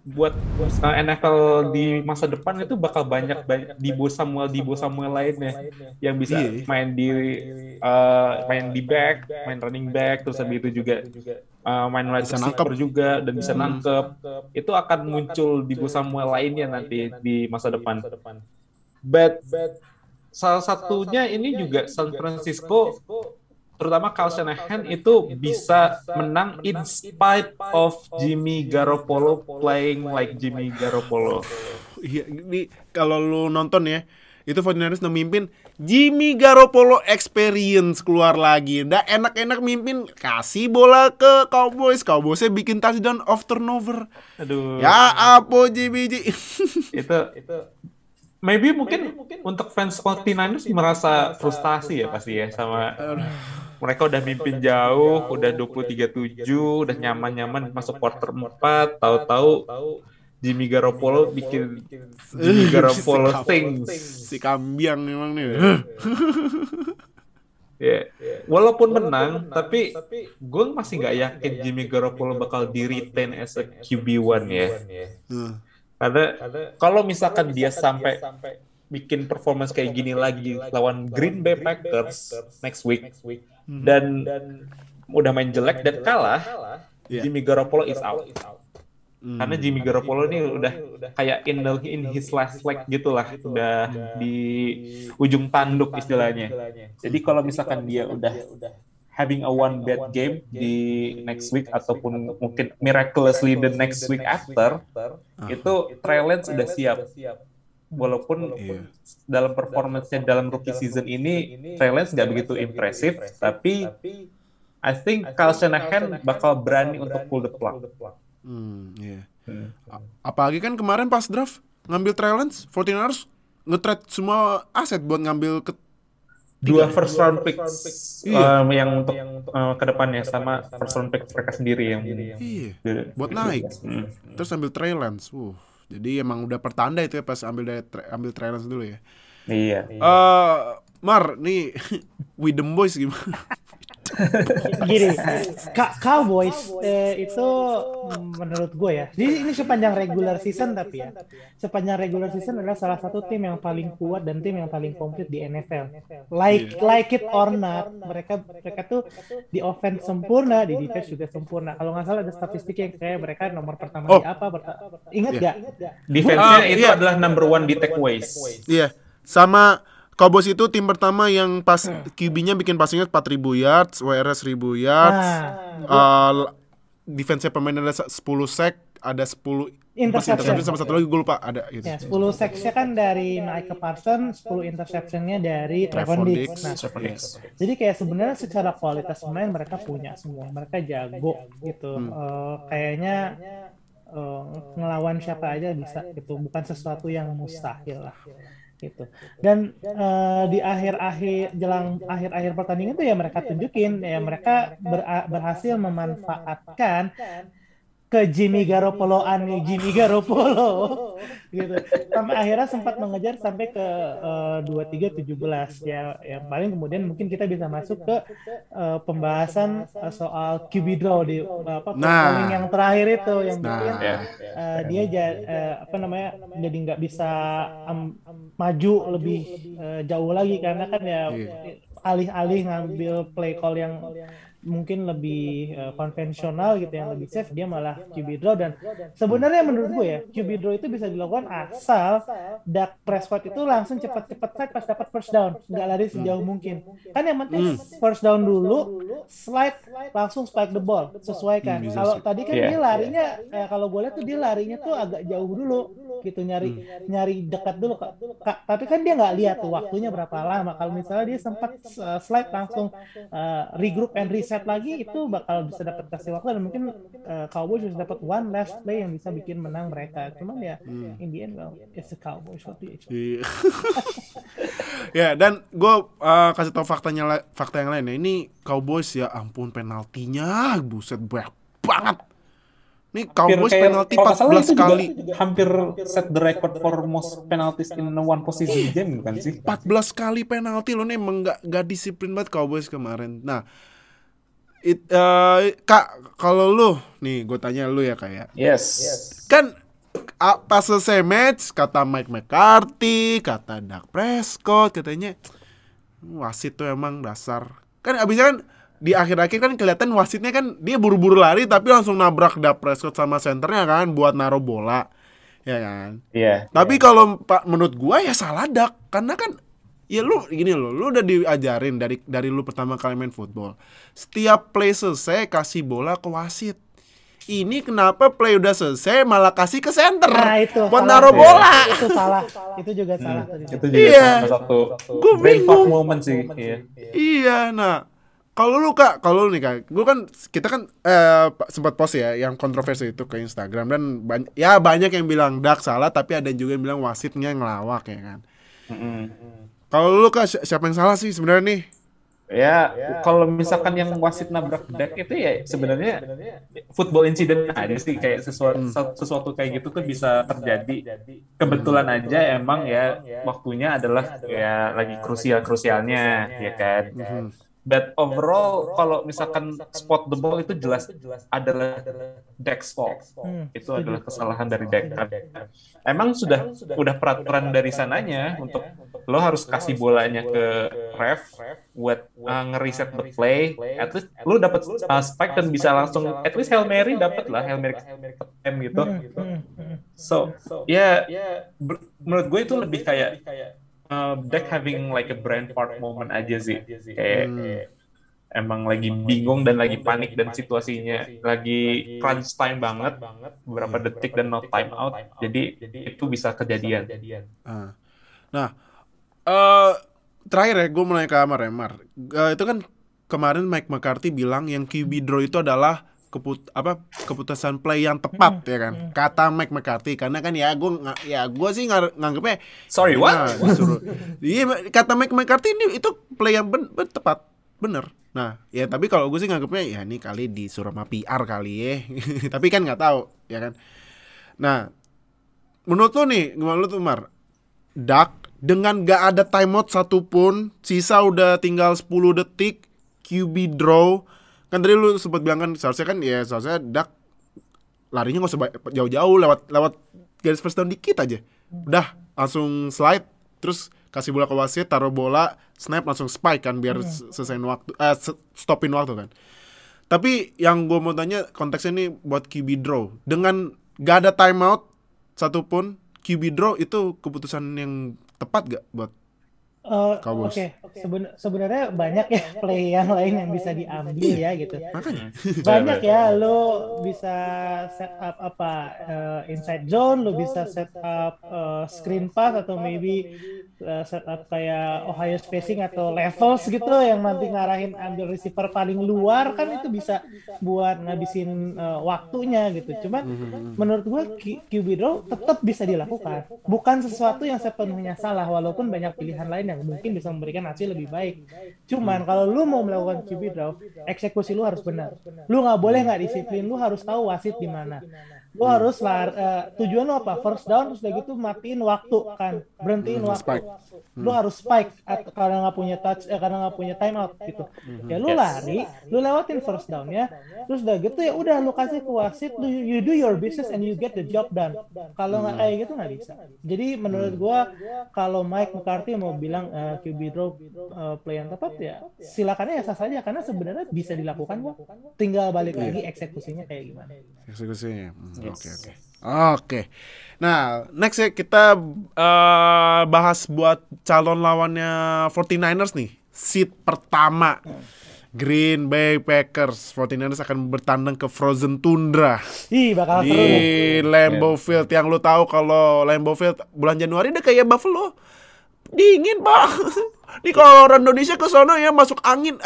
buat NFL di masa depan itu bakal banyak Debo Samuel lainnya yang bisa main di back, main running back, terus habis itu juga main wide receiver juga dan bisa nangkep. Itu akan muncul Debo Samuel lainnya nanti di masa depan. But salah satunya ini juga San Francisco, terutama Kyle Shanahan itu bisa menang in spite of Jimmy Garoppolo playing like Jimmy Garoppolo. Iya, ini kalau lu nonton ya, itu 49ers udah mimpin, Jimmy Garoppolo experience keluar lagi. Udah enak-enak mimpin, kasih bola ke Cowboysnya bikin touchdown off turnover. Aduh. Ya apa Jimmy. Itu maybe mungkin untuk fans 49ers merasa frustasi ya pasti ya sama mereka udah mimpin jauh, udah 23-7, udah nyaman-nyaman masuk quarter 4, tahu-tahu Jimmy Garoppolo bikin Jimmy Garoppolo things. Si kambiang memang nih. Walaupun menang, tapi gue masih nggak yakin Jimmy Garoppolo bakal di-retain as a QB1 ya. Karena kalau misalkan dia sampai bikin performance kayak gini lagi lawan Green Bay Packers next week dan udah main jelek dan kalah, Jimmy Garoppolo is out. Karena Jimmy Garoppolo ini udah kayak in his last leg gitulah, udah di ujung tanduk istilahnya. Jadi kalau misalkan dia udah having a one bad game di next week ataupun mungkin miraculously the next week after, itu Trey Lance udah siap. Walaupun dalam performance-nya dalam rookie season ini Trey Lance nggak begitu impresif, tapi I think Kyle Shanahan bakal berani untuk pull the plug. Iya. Apalagi kan kemarin pas draft ngambil Trey Lance, 49ers nge-trade semua aset buat ngambil 2 first round picks yang untuk ke depannya sama first round pick mereka sendiri yang buat naik. Terus ambil Trey Lance. Jadi emang udah pertanda itu ya pas ambil Trey Lance dulu ya. Iya. Mar, nih Widem Boys gimana? Gini, Cowboys itu menurut gue ya, ini sepanjang regular season tapi ya, sepanjang regular season adalah salah satu tim yang paling kuat dan tim yang paling komplit di NFL. Like it or not, mereka tuh di offense sempurna, di defense juga sempurna. Kalau nggak salah ada statistik yang kayak mereka nomor pertama di apa? Ingat nggak? Defense-nya itu adalah number 1 di takeaways. Iya, sama Cowboys itu tim pertama yang pas QB-nya bikin passing 4.000 yards, WRS 1.000 yards. Defense-nya pemain ada 10 sack, ada 10 interception sama satu lagi gue lupa ada gitu. Ya, 10 sack-nya kan dari Micah Parsons, 10 interception-nya dari Trevon Diggs. Nah, jadi kayak sebenarnya secara kualitas pemain mereka punya semua, mereka jago gitu. Kayaknya ngelawan siapa aja bisa gitu, bukan sesuatu yang mustahil lah. Gitu. Dan di jelang akhir pertandingan itu ya mereka tunjukin ya mereka berhasil memanfaatkan ke Jimmy Garoppolo gitu. Sampai akhirnya sempat mengejar sampai ke 23-17 ya. Yang paling kemudian mungkin kita bisa masuk ke pembahasan soal QB draw di polling yang terakhir itu yang mungkin dia jadi nggak bisa maju lebih jauh lagi karena kan ya alih-alih ngambil play call yang mungkin lebih konvensional gitu yang lebih safe, dia malah QB draw. Dan sebenarnya menurut gue ya QB draw itu bisa dilakukan asal Dak Prescott itu langsung cepat-cepat pas dapat first down, nggak lari sejauh mungkin. Kan yang penting first down dulu, slide langsung spike the ball, sesuaikan. Kalau tadi kan dia larinya kalau gue lihat tuh dia larinya tuh agak jauh dulu gitu, nyari dekat dulu. Tapi kan dia nggak lihat tuh waktunya berapa lama. Kalau misalnya dia sempat slide langsung regroup and reset lagi, itu bakal bisa dapat kasih waktu dan mungkin Cowboys bisa dapat one last play yang bisa bikin menang mereka. Cuman ya in the end it's a Cowboys. Ya, dan gue kasih tau fakta yang lain ya. Ini Cowboys ya ampun penaltinya buset banyak banget. Nih Cowboys penalti 14 kali. Hampir set the record for most penalties in one possession game bukan sih? 14 kali penalti lo nih emang gak disiplin banget Cowboys kemarin. Nah, Kak, kalau lu nih gue tanya lu ya kayak. Yes. Kan pas selesai match kata Mike McCarthy, kata Dak Prescott katanya wasit tuh emang dasar. Kan abisnya kan di akhir-akhir kan kelihatan wasitnya kan dia buru-buru lari tapi langsung nabrak Dak Prescott sama senternya kan buat naruh bola. Ya kan? Iya. Tapi kalau menurut gua ya salah Dak, karena kan ya lu gini lu udah diajarin dari lu pertama kali main football. Setiap play selesai kasih bola ke wasit. Ini kenapa play udah selesai malah kasih ke center buat naruh bola. Itu salah. Itu juga salah. Itu juga salah satu brain fuck moment sih. Iya, nah kalau lu Kak, gue kan kita kan sempat post ya yang kontroversi itu ke Instagram dan banyak yang bilang Dak salah tapi ada juga yang bilang wasitnya ngelawak ya kan. Kalau lu Kak siapa yang salah sih sebenarnya nih? Ya, kalau misalkan yang wasit nabrak Dak itu ya sebenarnya football incident aja sih, kayak sesuatu kayak gitu tuh bisa terjadi. Kebetulan aja emang ya waktunya adalah ya lagi krusialnya ya kan. But overall kalau misalkan spot the ball itu jelas adalah Dak's fault. Itu adalah kesalahan dari Dak. Emang udah peraturan dari sananya untuk lo harus kasih bolanya ke ref buat ngereset the play. At least lo dapat spike dan bisa langsung at least Hail Mary dapat lah, Hail Mary M gitu. So ya menurut gue itu lebih kayak Dak having like a brain fart moment aja sih, kayak emang lagi bingung dan lagi panik dan situasinya lagi crunch time banget, beberapa detik dan no time out, jadi itu bisa kejadian. Nah, terakhir ya gue mulai ke Amar. Itu kan kemarin Mike McCarthy bilang yang QB draw itu adalah keputusan play yang tepat ya kan, kata Mike McCarthy. Karena kan gue sih nganggepnya Sorry, what? Iya, kata Mike McCarthy ini itu play yang tepat, bener. Nah ya tapi kalau gue sih nganggepnya ya ini kali disuruh sama PR kali ya. Tapi kan nggak tahu ya kan. Nah menurut lo nih, gimana lo tuh Mar, Dak dengan gak ada timeout satupun, sisa udah tinggal 10 detik, QB draw. Kan tadi lu sempat bilang kan seharusnya Dak larinya gak usah jauh-jauh, lewat garis first down dikit aja. Udah langsung slide, terus kasih bola ke wasit, taruh bola, snap langsung spike kan biar selesaiin waktu, stopin waktu kan. Tapi yang gue mau tanya konteksnya nih buat QB draw, dengan gak ada timeout satupun, QB draw itu keputusan yang tepat gak buat Cowboys? Oke. Sebenarnya banyak ya play yang lain yang bisa diambil ya gitu. Makanya Banyak ya, lo bisa set up inside zone, lo bisa set up screen pass atau maybe set up kayak Ohio spacing atau levels gitu yang nanti ngarahin ambil receiver paling luar, kan itu bisa buat ngabisin waktunya gitu. Cuman menurut gua QB draw tetap bisa dilakukan. Bukan sesuatu yang sepenuhnya salah, walaupun banyak pilihan lain yang mungkin bisa memberikan hasil lebih baik. Cuman kalau lu mau melakukan QB draw, eksekusi lu harus benar. Lu nggak boleh nggak disiplin, lu harus tahu wasit di mana. Lu harus tujuan lu apa? First down, terus udah gitu matiin waktu kan, berhentiin waktu. Spike. Lu harus spike karena nggak punya karena nggak punya timeout gitu. Ya lu lari, lu lewatin first down ya, terus udah gitu ya udah lu kasih ke wasit, you do your business and you get the job done. Kalau nggak kayak gitu nggak bisa. Jadi menurut gua kalau Mike McCarthy mau bilang QB draw play yang tepat ya silakan ya, sah saja, karena sebenarnya bisa dilakukan kok. Tinggal balik lagi eksekusinya kayak gimana. Eksekusinya. Oke. Nah, next ya kita bahas buat calon lawannya 49ers nih. Seat pertama. Green Bay Packers. 49ers akan bertandang ke Frozen Tundra. Bakal seru. Di Lambeau Field, yang lu tahu kalau Lambeau Field bulan Januari udah kayak Buffalo. Dingin, Pak. Nih kalau orang Indonesia ke sono ya masuk angin,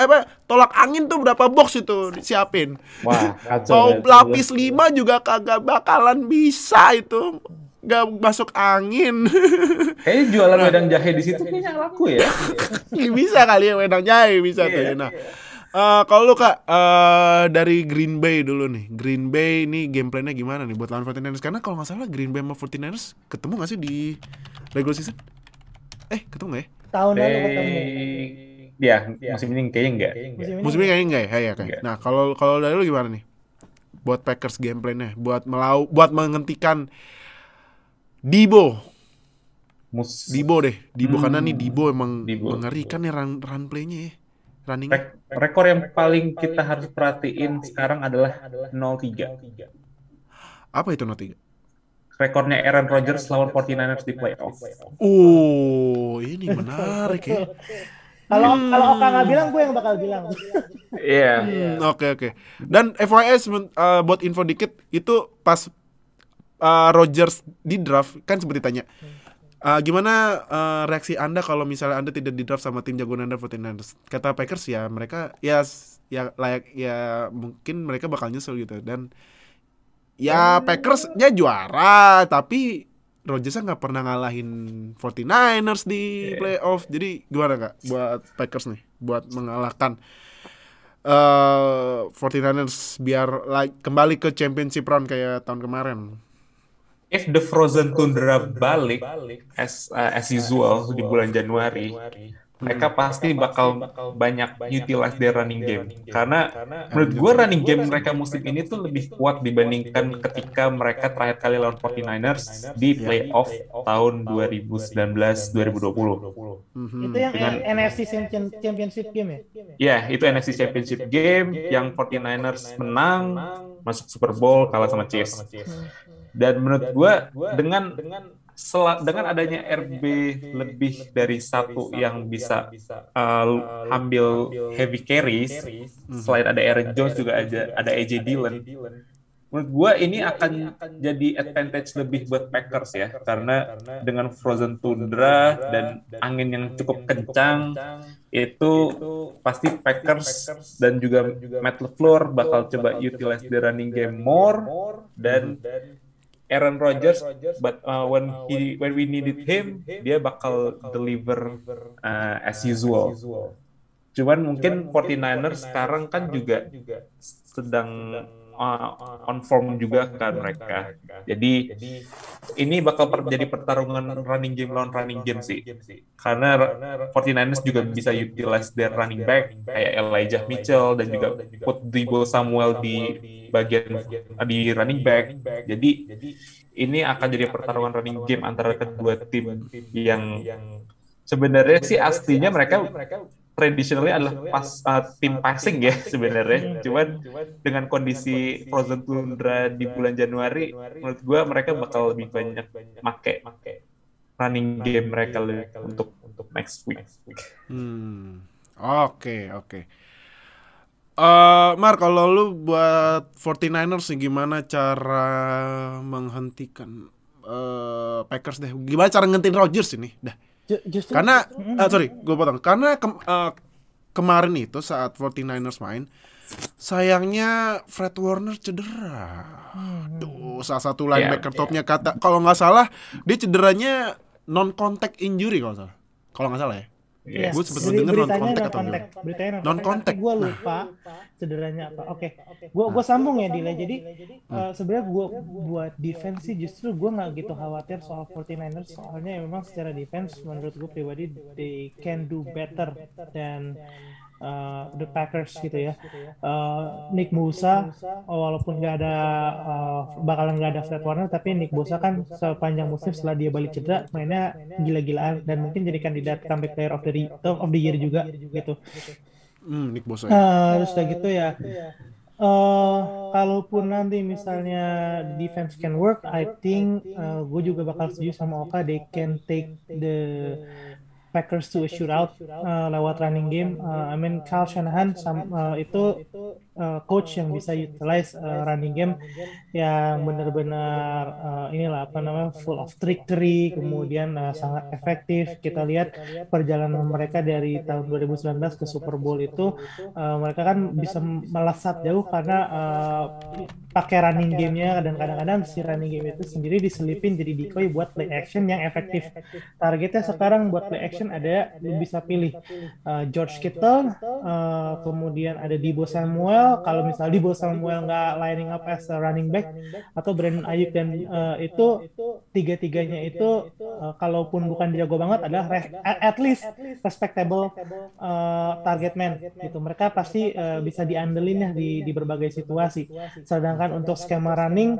tolak angin tuh berapa box itu disiapin. Wah, kacau. Mau lapis 5 juga kagak bakalan bisa itu. Gak masuk angin. Kayaknya jualan wedang jahe di situ kayaknya laku ya. Bisa kali ya wedang jahe bisa tuh. Nah, kalau lu Kak dari Green Bay dulu nih. Green Bay ini game plan-nya gimana nih buat lawan 49ers? Karena kalau nggak salah Green Bay sama 49ers ketemu nggak sih di regular season? Ketemu nggak ya? Tahun lalu ketemu. Ya, musim ini kayaknya enggak. Musim ini kayaknya enggak ya? Ya kan. Nah, kalau dari lu gimana nih? Buat Packers game plan-nya, buat menghentikan Debo karena nih Debo emang mengerikan nih run play-nya ya. Running. Rekor yang paling kita harus perhatiin sekarang adalah 0-3. Apa itu 0-3? Rekornya Aaron Rodgers lawan 49ers di playoff. Ini menarik ya. Kalau Oka nggak bilang, gue yang bakal bilang. Iya. Oke. Dan FYS buat info dikit, itu pas Rodgers di draft kan sempat ditanya, gimana reaksi Anda kalau misalnya Anda tidak di draft sama tim jagoan Anda 49ers? Kata Packers ya mereka ya layak ya, mungkin mereka bakal nyesel gitu. Dan ya Packers-nya juara, tapi Rodgers-nya nggak pernah ngalahin 49ers di playoff. Jadi gimana Kak buat Packers nih buat mengalahkan 49ers biar kembali ke championship round kayak tahun kemarin? If the Frozen Tundra balik as usual di bulan Januari, mereka pasti bakal banyak utilize their running game. Karena menurut gue running game mereka musim ini tuh lebih kuat dibandingkan ketika mereka terakhir kali lawan 49ers di playoff tahun 2019-2020. Itu yang NFC Championship game ya? Ya, itu NFC Championship game yang 49ers menang, masuk Super Bowl, kalah sama Chiefs. Dan menurut gue dengan adanya RB lebih dari satu yang bisa ambil heavy carries, selain ada Aaron Jones juga ada AJ Dillon, menurut gue ini akan jadi advantage lebih buat Packers ya, karena dengan frozen tundra dan angin yang cukup kencang itu pasti Packers dan juga Matt LaFleur bakal coba utilize the running game more, dan Aaron Rodgers, but when we needed him, dia bakal deliver as usual. Cuman mungkin 49ers sekarang kan juga sedang on form juga kan mereka. Jadi ini bakal jadi pertarungan running game lawan running game sih. Karena 49ers juga bisa utilize their running back kayak Elijah Mitchell dan juga put Deebo Samuel di bagian di running back. Jadi ini akan jadi pertarungan running game antara kedua tim yang sebenarnya sih aslinya mereka traditionally adalah tim passing ya sebenarnya. Cuman dengan kondisi frozen tundra di bulan Januari, menurut gue mereka bakal lebih banyak make running game mereka untuk next week. Oke. Mar, kalau lu buat 49ers gimana cara menghentikan Packers deh? Gimana cara ngentin Rodgers ini? Dah. Justru, karena gue potong. Karena kemarin itu saat 49ers main, sayangnya Fred Warner cedera. Salah satu linebacker topnya kata kalau nggak salah dia cederanya non contact injury kalau nggak salah ya. Yes. Gue sempat dengar non contact. Gue lupa cederanya apa. Oke. Gue sambung ya Dila. Jadi sebenarnya gue buat defense sih justru gue nggak gitu khawatir soal 49ers, soalnya memang secara defense menurut gue pribadi they can do better than the Packers gitu ya. Nick Bosa walaupun bakalan nggak ada Fred Warner, tapi Nick Bosa kan sepanjang musim setelah dia balik cedera mainnya gila-gilaan dan mungkin jadi kandidat comeback player of the year juga gitu. Nick Bosa. Terus udah gitu ya. Kalaupun nanti misalnya defense can work, I think gue juga bakal setuju sama Oka, they can take the Packers to a shootout lewat running game. I mean Kyle Shanahan itu coach yang bisa utilize running game yang benar-benar full of trickery, kemudian sangat efektif. Kita lihat perjalanan mereka dari tahun 2019 ke Super Bowl itu, mereka kan bisa melesat jauh karena pakai running game-nya, dan kadang-kadang si running game itu sendiri diselipin jadi decoy buat play action yang efektif. Targetnya sekarang buat play action ada, lu bisa pilih George Kittle, kemudian ada Deebo Samuel. Kalau misalnya Deebo Samuel nggak lining up as a running back, atau Brandon Ayuk, dan itu tiga-tiganya itu kalaupun bukan jago banget adalah at least respectable target man gitu. Mereka pasti bisa diandelin ya di berbagai situasi. Sedangkan untuk skema running,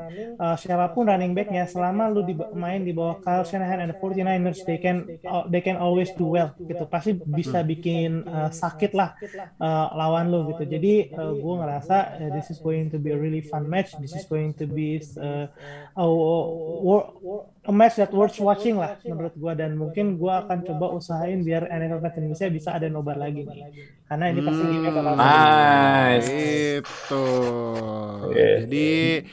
siapapun running backnya, selama lu main di bawah Kyle Shanahan and the 49ers, they can always do well gitu. Pasti bisa bikin sakit lah lawan lu gitu. Jadi gue ngerasa this is going to be a really fun match. This is going to be a match that worth watching lah menurut gue, dan mungkin gue akan coba usahain biar NFL Fans Indonesia bisa ada nobar lagi nih, karena ini pasti game bakal itu. Jadi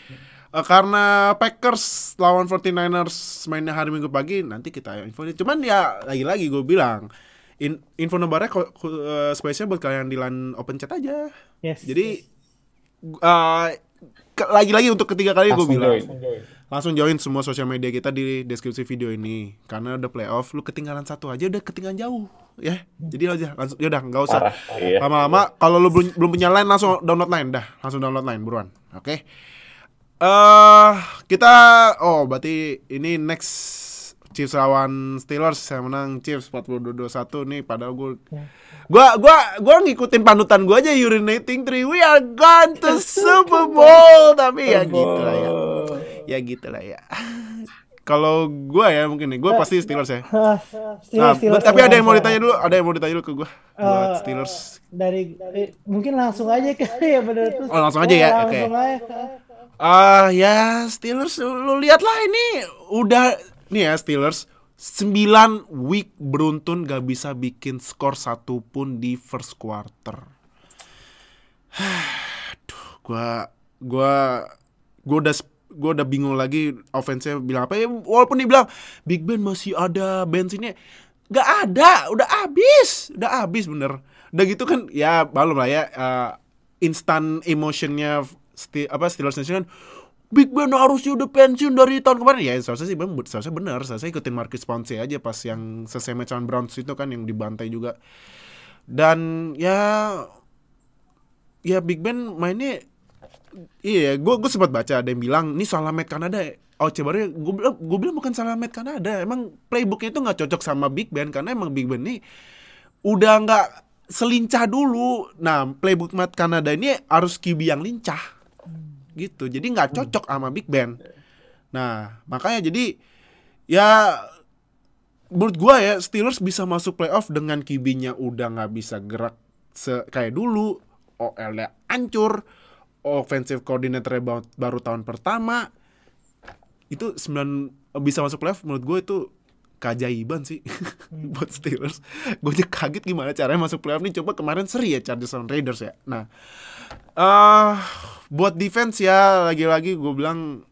karena Packers lawan 49ers mainnya hari Minggu pagi, nanti kita info. Cuman ya lagi-lagi gue bilang info nobarnya spesial buat kalian di LAN Open Chat aja. Yes. Jadi lagi-lagi untuk ketiga kali gue bilang langsung join semua sosial media kita di deskripsi video ini, karena udah playoff, lu ketinggalan satu aja udah ketinggalan jauh ya. Jadi langsung yaudah nggak usah lama-lama. Kalau lu belum punya line, langsung download line buruan. Oke. Kita berarti ini next Chiefs lawan Steelers, saya menang Chiefs 42-21 nih. Padahal gua ngikutin panutan gua aja, urinating 3, we are gone to Super Bowl. Tapi ya gitulah ya. Kalau gua ya mungkin nih, gua pasti Steelers ya. Steelers, tapi ada yang mau ditanya dulu ke gua buat Steelers. Mungkin langsung aja kali ya, bener tuh. Langsung aja ya. Oke. Ya Steelers, lu lihatlah ini udah nih ya, Steelers 9 week beruntun gak bisa bikin skor satupun di first quarter. Aduh, gua gue udah bingung lagi offense-nya bilang apa ya, walaupun dia bilang Big Ben masih ada bensinnya, nggak ada, udah habis bener. Udah gitu kan ya belum lah ya, instant emotionnya Steelers Nation kan, Big Ben harusnya udah pensiun dari tahun kemarin. Ya seharusnya bener, seharusnya ikutin Marquise Pouncey aja pas yang selesai match lawan Browns itu kan yang dibantai juga. Dan ya Big Ben mainnya, iya, gue sempat baca ada yang bilang ini salah Matt Canada. Baru gue bilang bukan salah Matt Canada, emang playbooknya itu nggak cocok sama Big Ben karena emang Big Ben ini udah nggak selincah dulu. Nah, playbook Matt Canada ini harus QB yang lincah gitu, jadi nggak cocok sama Big Ben. Nah, makanya jadi ya menurut gue ya Steelers bisa masuk playoff dengan QB-nya udah nggak bisa gerak kayak dulu, OL-nya hancur, offensive coordinator baru tahun pertama. Itu bisa masuk playoff menurut gue itu keajaiban sih buat Steelers. Gue aja kaget gimana caranya masuk playoff nih. Coba kemarin seri ya Chargers lawan Raiders ya. Nah, buat defense ya lagi-lagi gue bilang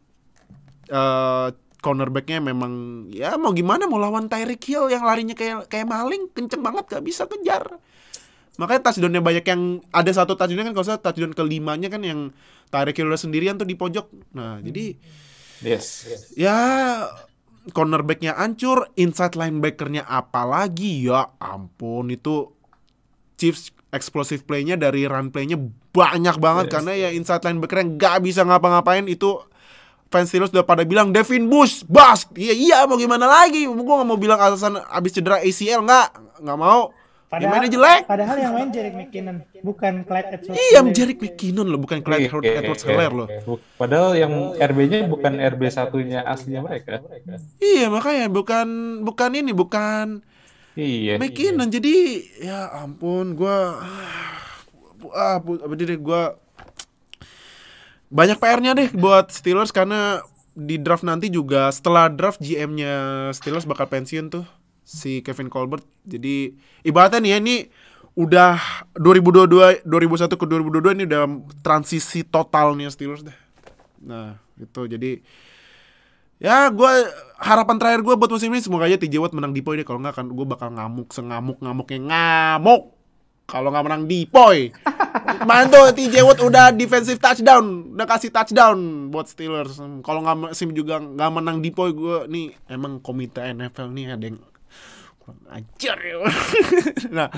cornerbacknya memang ya mau gimana, mau lawan Tyreek Hill yang larinya kayak maling, kenceng banget, gak bisa kejar. Makanya touchdown-nya banyak, yang ada satu touchdown kan, kalau saya touchdown ke-5-nya kan yang Tyreek Hill sendirian tuh di pojok. Nah, jadi yes. Ya cornerback-nya hancur, inside linebacker-nya apalagi, ya ampun, itu Chiefs explosive play-nya dari run play-nya banyak banget, karena ya inside linebacker-nya gak bisa ngapa-ngapain. Itu fans Steelers udah pada bilang Devin Bush bust. Iya mau gimana lagi, gue gak mau bilang alasan abis cedera ACL, gak mau. Padahal, jelek. Padahal yang main Jerick McKinnon, bukan Clyde Edwards. Iya, Jerick McKinnon loh, bukan Clyde Edwards-Helaire loh. Padahal yang RB-nya bukan RB satunya aslinya mereka. Iya, makanya bukan McKinnon. Jadi ya ampun, gue banyak PR-nya deh buat Steelers, karena di draft nanti juga, setelah draft GM-nya Steelers bakal pensiun tuh, si Kevin Colbert. Jadi ibaratnya nih ya, ini udah 2021 ke 2022 ini udah transisi totalnya Steelers deh. Nah itu jadi ya harapan terakhir gue buat musim ini semoga aja TJ Watt menang Dipoy deh. Kalau nggak kan gue bakal ngamuk kalau nggak menang Dipoy. Kemarin tuh TJ Watt udah defensive touchdown, udah kasih touchdown buat Steelers. Kalau nggak musim juga nggak menang Dipoy, gue nih emang komite NFL nih ada yang anjir. Nah,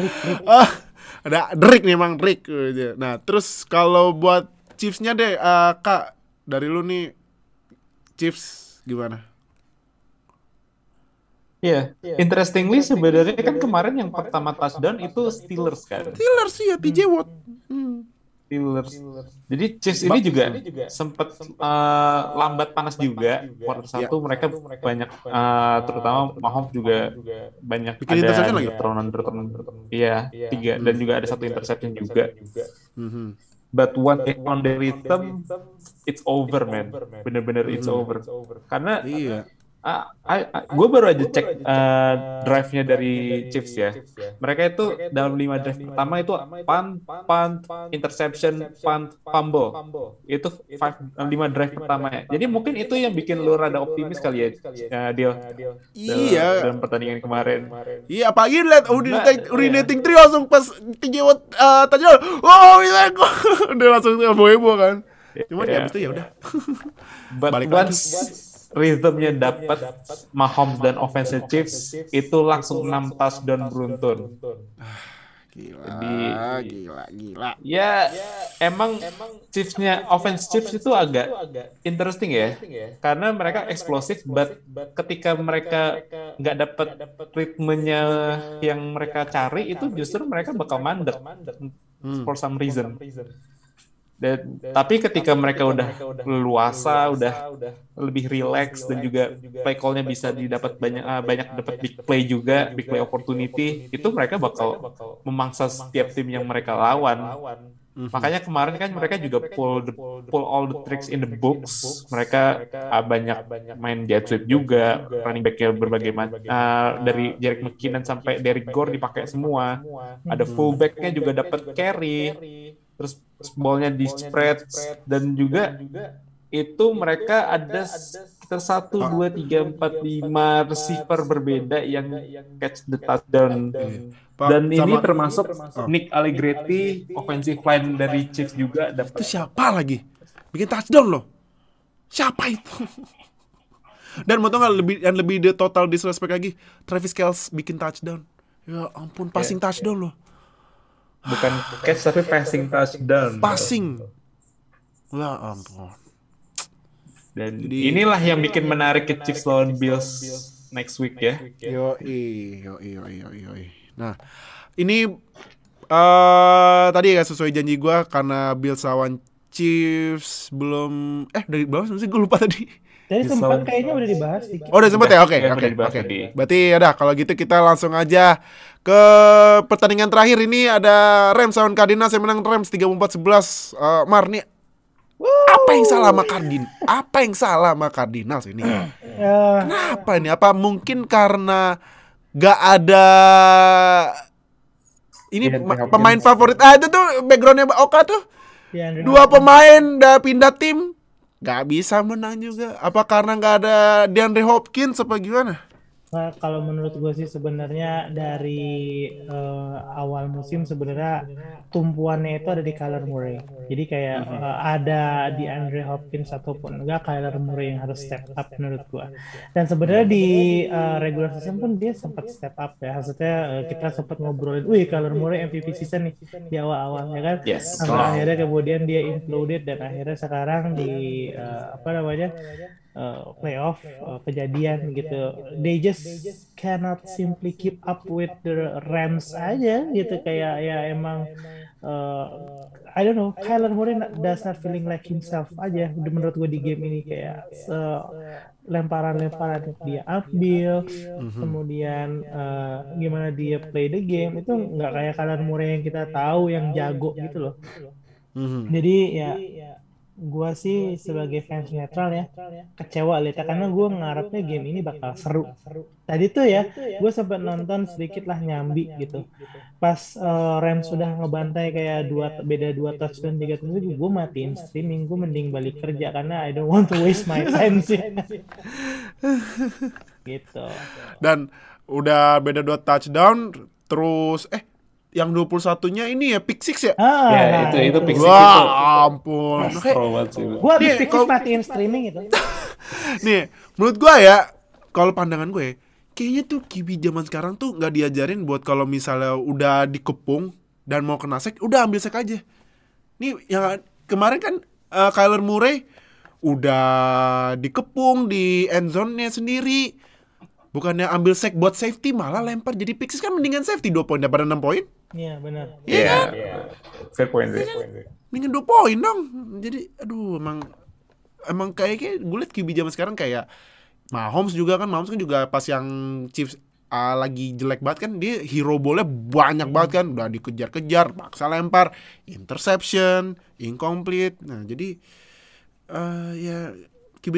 ada Rick nih, emang Rick. Nah, terus kalau buat Chiefs-nya deh, Kak, dari lu nih Chiefs gimana? Iya, interestingly sebenarnya kan kemarin yang pertama touchdown itu Steelers kan. Steelers sih ya, TJ Watt. Steelers. Jadi Chiefs ini juga sempat lambat panas juga. Quarter 1 mereka banyak, terutama Mahomes juga banyak bikin interception lagi. Turun. Iya, 3 dan juga ada 1 interception juga. But on the rhythm, it's over, man. Bener-bener it's over. Karena gue baru aja cek drive-nya dari Chiefs ya. Mereka itu dalam 5 drive pertama itu punt, interception, punt, fumble. Itu 5 drive pertamanya. Jadi mungkin itu yang bikin lu rada optimis kali ya, Dio. Iya. Dalam pertandingan kemarin. Iya, apalagi lihat urinating tree langsung pas TJ Watt touchdown. Oh, iya, udah langsung heboh kan. Cuma di abis itu ya udah. Balik lagi. Rhythmnya dapat Mahomes dan offense Chiefs itu langsung 6 touchdown beruntun. Gila. Ya, emang Chiefs-nya, offense Chiefs itu agak interesting ya. Karena mereka eksplosif, but ketika mereka nggak dapat ritmenya yang mereka cari, itu justru mereka bakal mandek for some reason. Tapi ketika mereka udah leluasa, udah lebih relax, dan juga play call-nya bisa didapat banyak dapat big play juga, big play opportunity, itu mereka bakal memangsa setiap tim yang mereka lawan. Makanya kemarin kan mereka juga pull all the tricks in the books. Mereka banyak main jet sweep juga, running back-nya berbagai macam, dari Jerick McKinnon sampai Derrick Gore dipakai semua. Ada fullback-nya juga dapat carry. Terus ballnya di spread, dan juga itu mereka ada sekitar 1, 2, 3, 4, 5 receiver berbeda yang catch the touchdown. Dan ini termasuk Nick Allegretti, offensive line dari Chiefs juga dapat. Itu siapa lagi? Bikin touchdown loh. Siapa itu? Dan mau tau gak yang lebih total disrespect lagi, Travis Kelce bikin touchdown. Ya ampun, passing touchdown loh. Bukan catch tapi passing touchdown. Passing. Ya ampun. Dan inilah yang bikin menarik ke Chiefs lawan Bills next week ya. Yoi. Nah, ini tadi ya sesuai janji gue, karena Bills lawan Chiefs belum dari bawah sih gue lupa tadi. Jadi sempat kayaknya udah dibahas dikit. Oh, udah sempat ya? Oke. Berarti ya kalau gitu kita langsung aja ke pertandingan terakhir. Ini ada Rams lawan Cardinals yang menang Rams 34-11. Mar, nih apa yang salah sama Cardinals ini? Kenapa ini? Apa mungkin karena gak ada ini pemain favorit? Itu tuh backgroundnya Oka tuh. Dua pemain udah pindah tim, gak bisa menang juga. Apa karena gak ada DeAndre Hopkins apa gimana? Nah, kalau menurut gue sih sebenarnya dari awal musim sebenarnya tumpuannya itu ada di Kyler Murray. Jadi kayak ada di Andre Hopkins ataupun enggak, Kyler Murray yang harus step up menurut gue. Dan sebenarnya di regular season pun dia sempat step up ya. Maksudnya kita sempat ngobrolin, Kyler Murray MVP season nih di awal-awal ya kan. Yes. Sampai akhirnya kemudian dia imploded dan akhirnya sekarang di playoff kejadian gitu. They just cannot simply keep up with the Rams aja gitu, kayak ya emang I don't know, Kyler Murray does not feeling like himself aja menurut gue di game ini. Kayak lemparan-lemparan dia ambil, kemudian gimana dia play the game itu nggak kayak Kyler Murray yang kita tahu yang jago gitu loh. Jadi ya gue sih sebagai fans netral ya kecewa lihatnya, karena gue ngarepnya game ini bakal seru. Tadi tuh ya gue sempat nonton sedikit lah nyambi gitu, pas Rams sudah ngebantai kayak beda 2 touchdown 3 touchdown, gue matiin streaming, gue mending balik kerja karena I don't want to waste my time sih. Gitu. Dan udah beda 2 touchdown terus yang 21-nya ini ya pick six ya? Itu pick six. Wah, ampun. Gue habis pick six matiin streaming itu. Nih, menurut gue ya, kalau pandangan gue, kayaknya tuh QB zaman sekarang tuh nggak diajarin buat kalau misalnya udah dikepung dan mau kena sack, udah ambil sack aja. Nih, yang kemarin kan Kyler Murray udah dikepung di end zone-nya sendiri. Bukannya ambil sack buat safety, malah lempar jadi pick six, kan mendingan safety 2 poin daripada 6 poin. Iya, benar. Iya. Fair point sih. Mendingan 2 poin dong. Jadi aduh, emang kayaknya gue liat QB zaman sekarang kayak Mahomes juga pas yang Chiefs lagi jelek banget kan, dia hero ball-nya banyak banget kan, udah dikejar-kejar, paksa lempar, interception, incomplete. Nah, jadi ya QB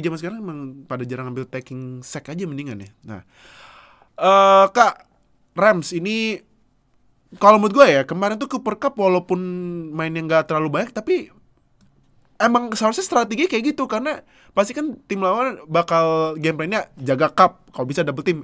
zaman sekarang emang pada jarang ambil taking sack aja mendingan ya. Nah, Kak, Rams ini kalau menurut gue ya, kemarin tuh Cooper Kupp walaupun mainnya nggak terlalu banyak, tapi emang seharusnya strategi kayak gitu, karena pasti kan tim lawan bakal game plan-nya jaga Kupp, kalau bisa double team.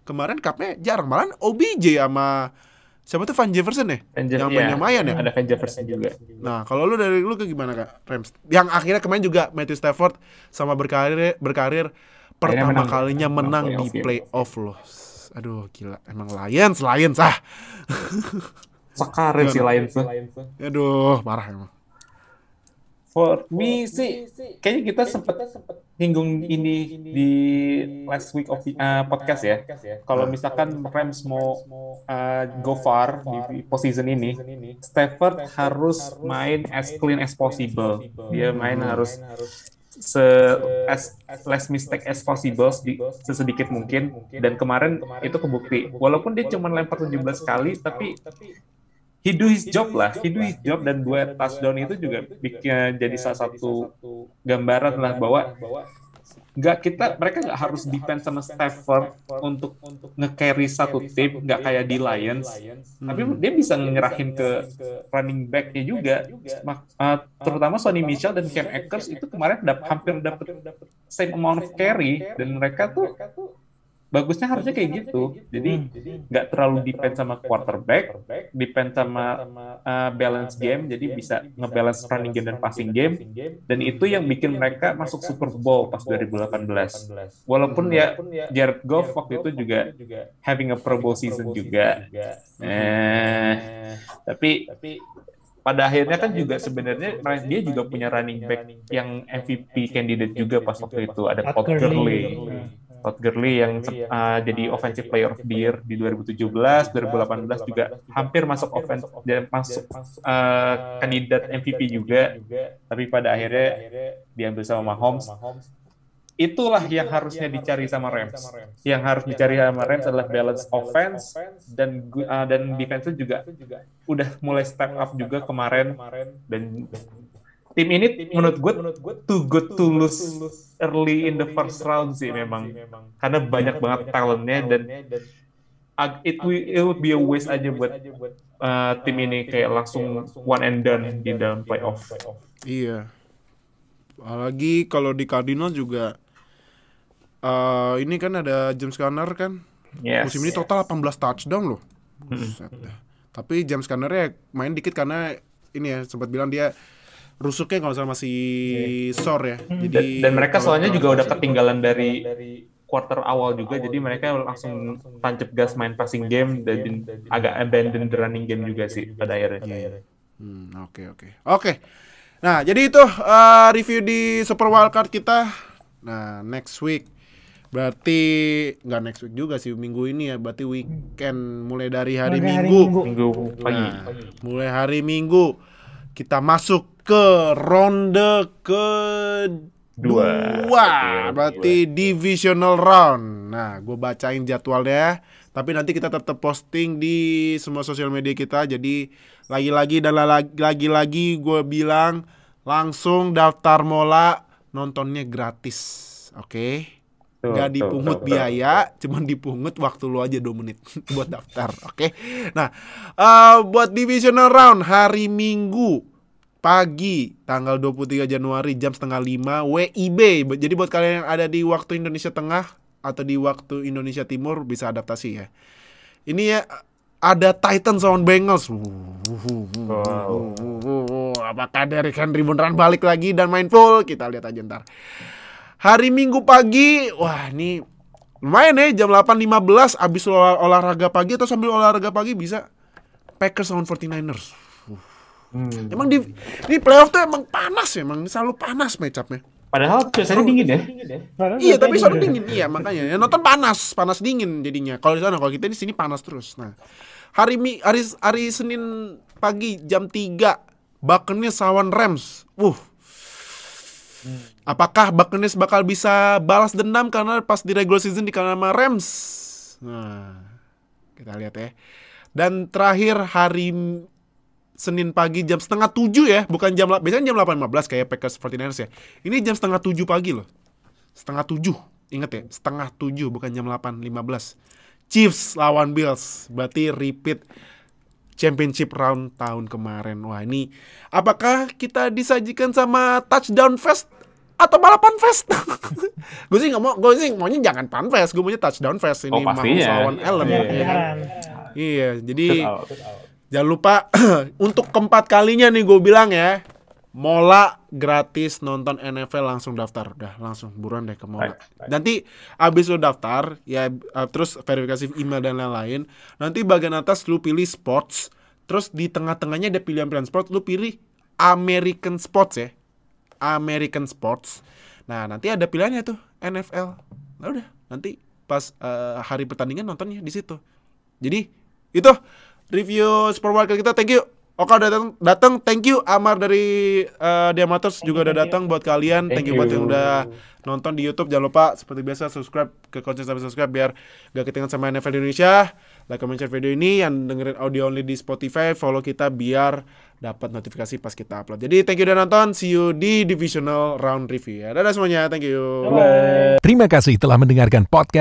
Kemarin Kupp-nya jarang, malah OBJ sama siapa tuh Van Jefferson ya? Yang main-main ya? Ada Van Jefferson juga. Nah, kalau lu ke gimana Kak Rams? Yang akhirnya kemarin juga Matthew Stafford sama berkarir pertama kalinya menang di playoff loh. Aduh, gila. Emang Lions Sakarin si Lions tuh. Aduh, parah emang. For me sih, kayaknya kita sempat nyinggung ini di last week of podcast ya. Kalau misalkan Rams mau go far di postseason ini, Stafford harus main as clean as possible. Dia main harus less mistake as possible, sesedikit mungkin. Dan kemarin itu kebukti. Walaupun dia cuma lempar 17 kali, tapi he do his job, dan 2 touchdown itu juga bikin jadi salah satu gambaran lah bahwa mereka nggak harus depend sama Stafford untuk nge-carry satu tim, nggak kayak di Lions, tapi dia bisa ngerahin ke running back-nya juga. Terutama Sonny Michel dan Cam Akers itu kemarin hampir dapat same amount of carry, dan mereka tuh bagusnya harusnya kayak gitu. Jadi nggak terlalu depend sama quarterback, depend sama balance game, jadi bisa ngebalance running game dan passing game. Dan itu yang bikin mereka masuk Super Bowl pas 2018. Walaupun ya Jared Goff waktu itu juga having a Pro Bowl season juga. Tapi pada akhirnya kan juga sebenarnya dia juga punya running back yang MVP candidate juga pas waktu itu, ada Todd Gurley yang jadi Offensive Player of the Year di 2017, 2018 juga hampir masuk kandidat MVP juga, tapi pada akhirnya diambil sama Mahomes. Itulah yang harusnya dicari sama Rams. Yang harus dicari sama Rams adalah balance offense dan defense juga udah mulai step up juga kemarin, dan tim ini menurut gue too good to lose early in the first round sih memang, karena banyak banget talentnya, dan it would be a waste aja buat tim ini kayak langsung one and done di dalam playoff. Iya. Apalagi kalau di Cardinals juga ini kan ada James Conner kan. Musim ini total 18 touchdown loh. Tapi James Conner ya main dikit karena ini ya sempat bilang dia rusuknya kalau sama si Sor ya. Jadi dan mereka soalnya juga udah ketinggalan dari quarter awal juga, jadi mereka langsung tancap gas main passing game dan agak abandon the running game juga sih pada akhirnya. Oke. Nah, jadi itu review di Super Wildcard kita. Nah, next week berarti nggak next week juga sih, minggu ini ya, berarti weekend mulai dari hari Minggu pagi. Mulai hari Minggu kita masuk ke ronde kedua, berarti divisional round. Nah, gue bacain jadwalnya, tapi nanti kita tetap posting di semua sosial media kita. Jadi lagi-lagi gue bilang langsung daftar Mola, nontonnya gratis, oke? Gak dipungut biaya, cuman dipungut waktu lu aja 2 menit buat daftar, oke? Nah, buat divisional round hari Minggu pagi tanggal 23 Januari jam 4:30 WIB. Jadi buat kalian yang ada di waktu Indonesia Tengah atau di waktu Indonesia Timur bisa adaptasi ya. Ini ya ada Titans lawan Bengals. Apakah Derrick Henry beneran balik lagi dan main full? Kita lihat aja ntar. Hari Minggu pagi, wah ini lumayan ya, jam 8.15 abis olahraga pagi atau sambil olahraga pagi bisa Packers lawan 49ers. Emang di playoff tuh emang panas ya, emang selalu panas match-up-nya. Padahal biasanya dingin ya. Iya, tapi selalu dingin. Iya, makanya ya, nonton panas dingin jadinya. Kalau di sana, kalau kita di sini panas terus. Nah, hari Senin pagi jam 3 Buccaneers lawan Rams. Apakah Buccaneers bakal bisa balas dendam karena pas di regular season dikalah sama Rams? Nah, kita lihat ya. Dan terakhir hari Senin pagi jam 6:30 ya, bukan biasanya jam 8.15 kayak Packers 49ers ya. Ini jam 6:30 pagi loh. 6:30, ingat ya, 6:30 bukan jam 8.15. Chiefs lawan Bills, berarti repeat championship round tahun kemarin. Wah, ini apakah kita disajikan sama touchdown fest atau balapan fest? Gue sih maunya jangan fun fest, gue maunya touchdown fest ini. Mahomes lawan Allen. Iya, jadi jangan lupa untuk keempat kalinya nih gue bilang ya, Mola gratis nonton NFL, langsung daftar. Udah langsung buruan deh ke Mola. Nanti abis lo daftar ya, terus verifikasi email dan lain-lain. Nanti bagian atas lu pilih sports, terus di tengah-tengahnya ada pilihan-pilihan sports, lu pilih American Sports ya. American Sports. Nah, nanti ada pilihannya tuh NFL. Nah, udah, nanti pas hari pertandingan nontonnya di situ. Jadi itu review Super Wildcard kita. Thank you Oka udah datang. Thank you Amar dari The Amateurs juga udah datang buat kalian. Thank you buat yang udah nonton di YouTube. Jangan lupa seperti biasa subscribe ke konten sampai subscribe biar gak ketinggalan sama NFL di Indonesia. Like, comment, share video ini. Yang dengerin audio only di Spotify, follow kita biar dapat notifikasi pas kita upload. Jadi thank you udah nonton. See you di Divisional Round Review ya. Dadah semuanya. Thank you. Bye. Terima kasih telah mendengarkan podcast